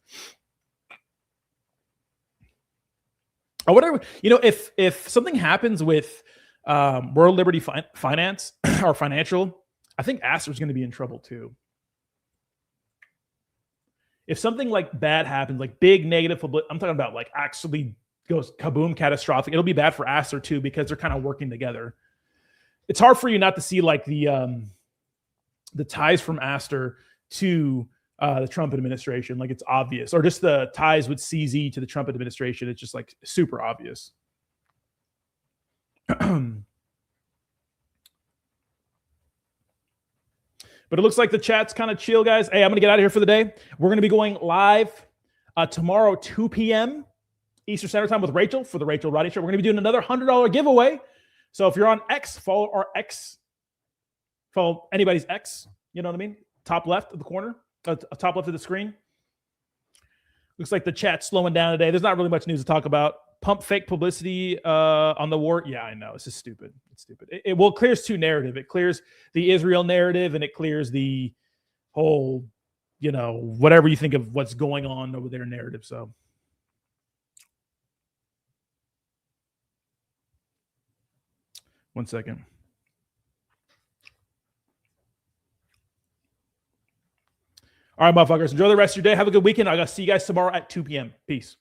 I wonder, you know, if something happens with World Liberty Finance or financial, I think Aster's going to be in trouble too. If something like bad happens, like big negative, I'm talking about like actually goes kaboom, catastrophic, it'll be bad for Aster too because they're kind of working together. It's hard for you not to see like the ties from Aster to the Trump administration, like it's obvious, or just the ties with CZ to the Trump administration. It's just like super obvious. But it looks like the chat's kind of chill, guys. Hey, I'm going to get out of here for the day. We're going to be going live tomorrow, 2 p.m. Eastern Standard Time with Rachel for the Rachel Roddy Show. We're going to be doing another $100 giveaway. So if you're on X, follow our X. Follow anybody's X. You know what I mean? Top left of the corner. Top left of the screen. Looks like the chat's slowing down today. There's not really much news to talk about. Pump fake publicity on the war. Yeah, I know. It's just stupid. It's stupid. It clears two narrative. It clears the Israel narrative and it clears the whole, you know, whatever you think of what's going on over there narrative. So. One second. All right, motherfuckers. Enjoy the rest of your day. Have a good weekend. I got to see you guys tomorrow at 2 p.m. Peace.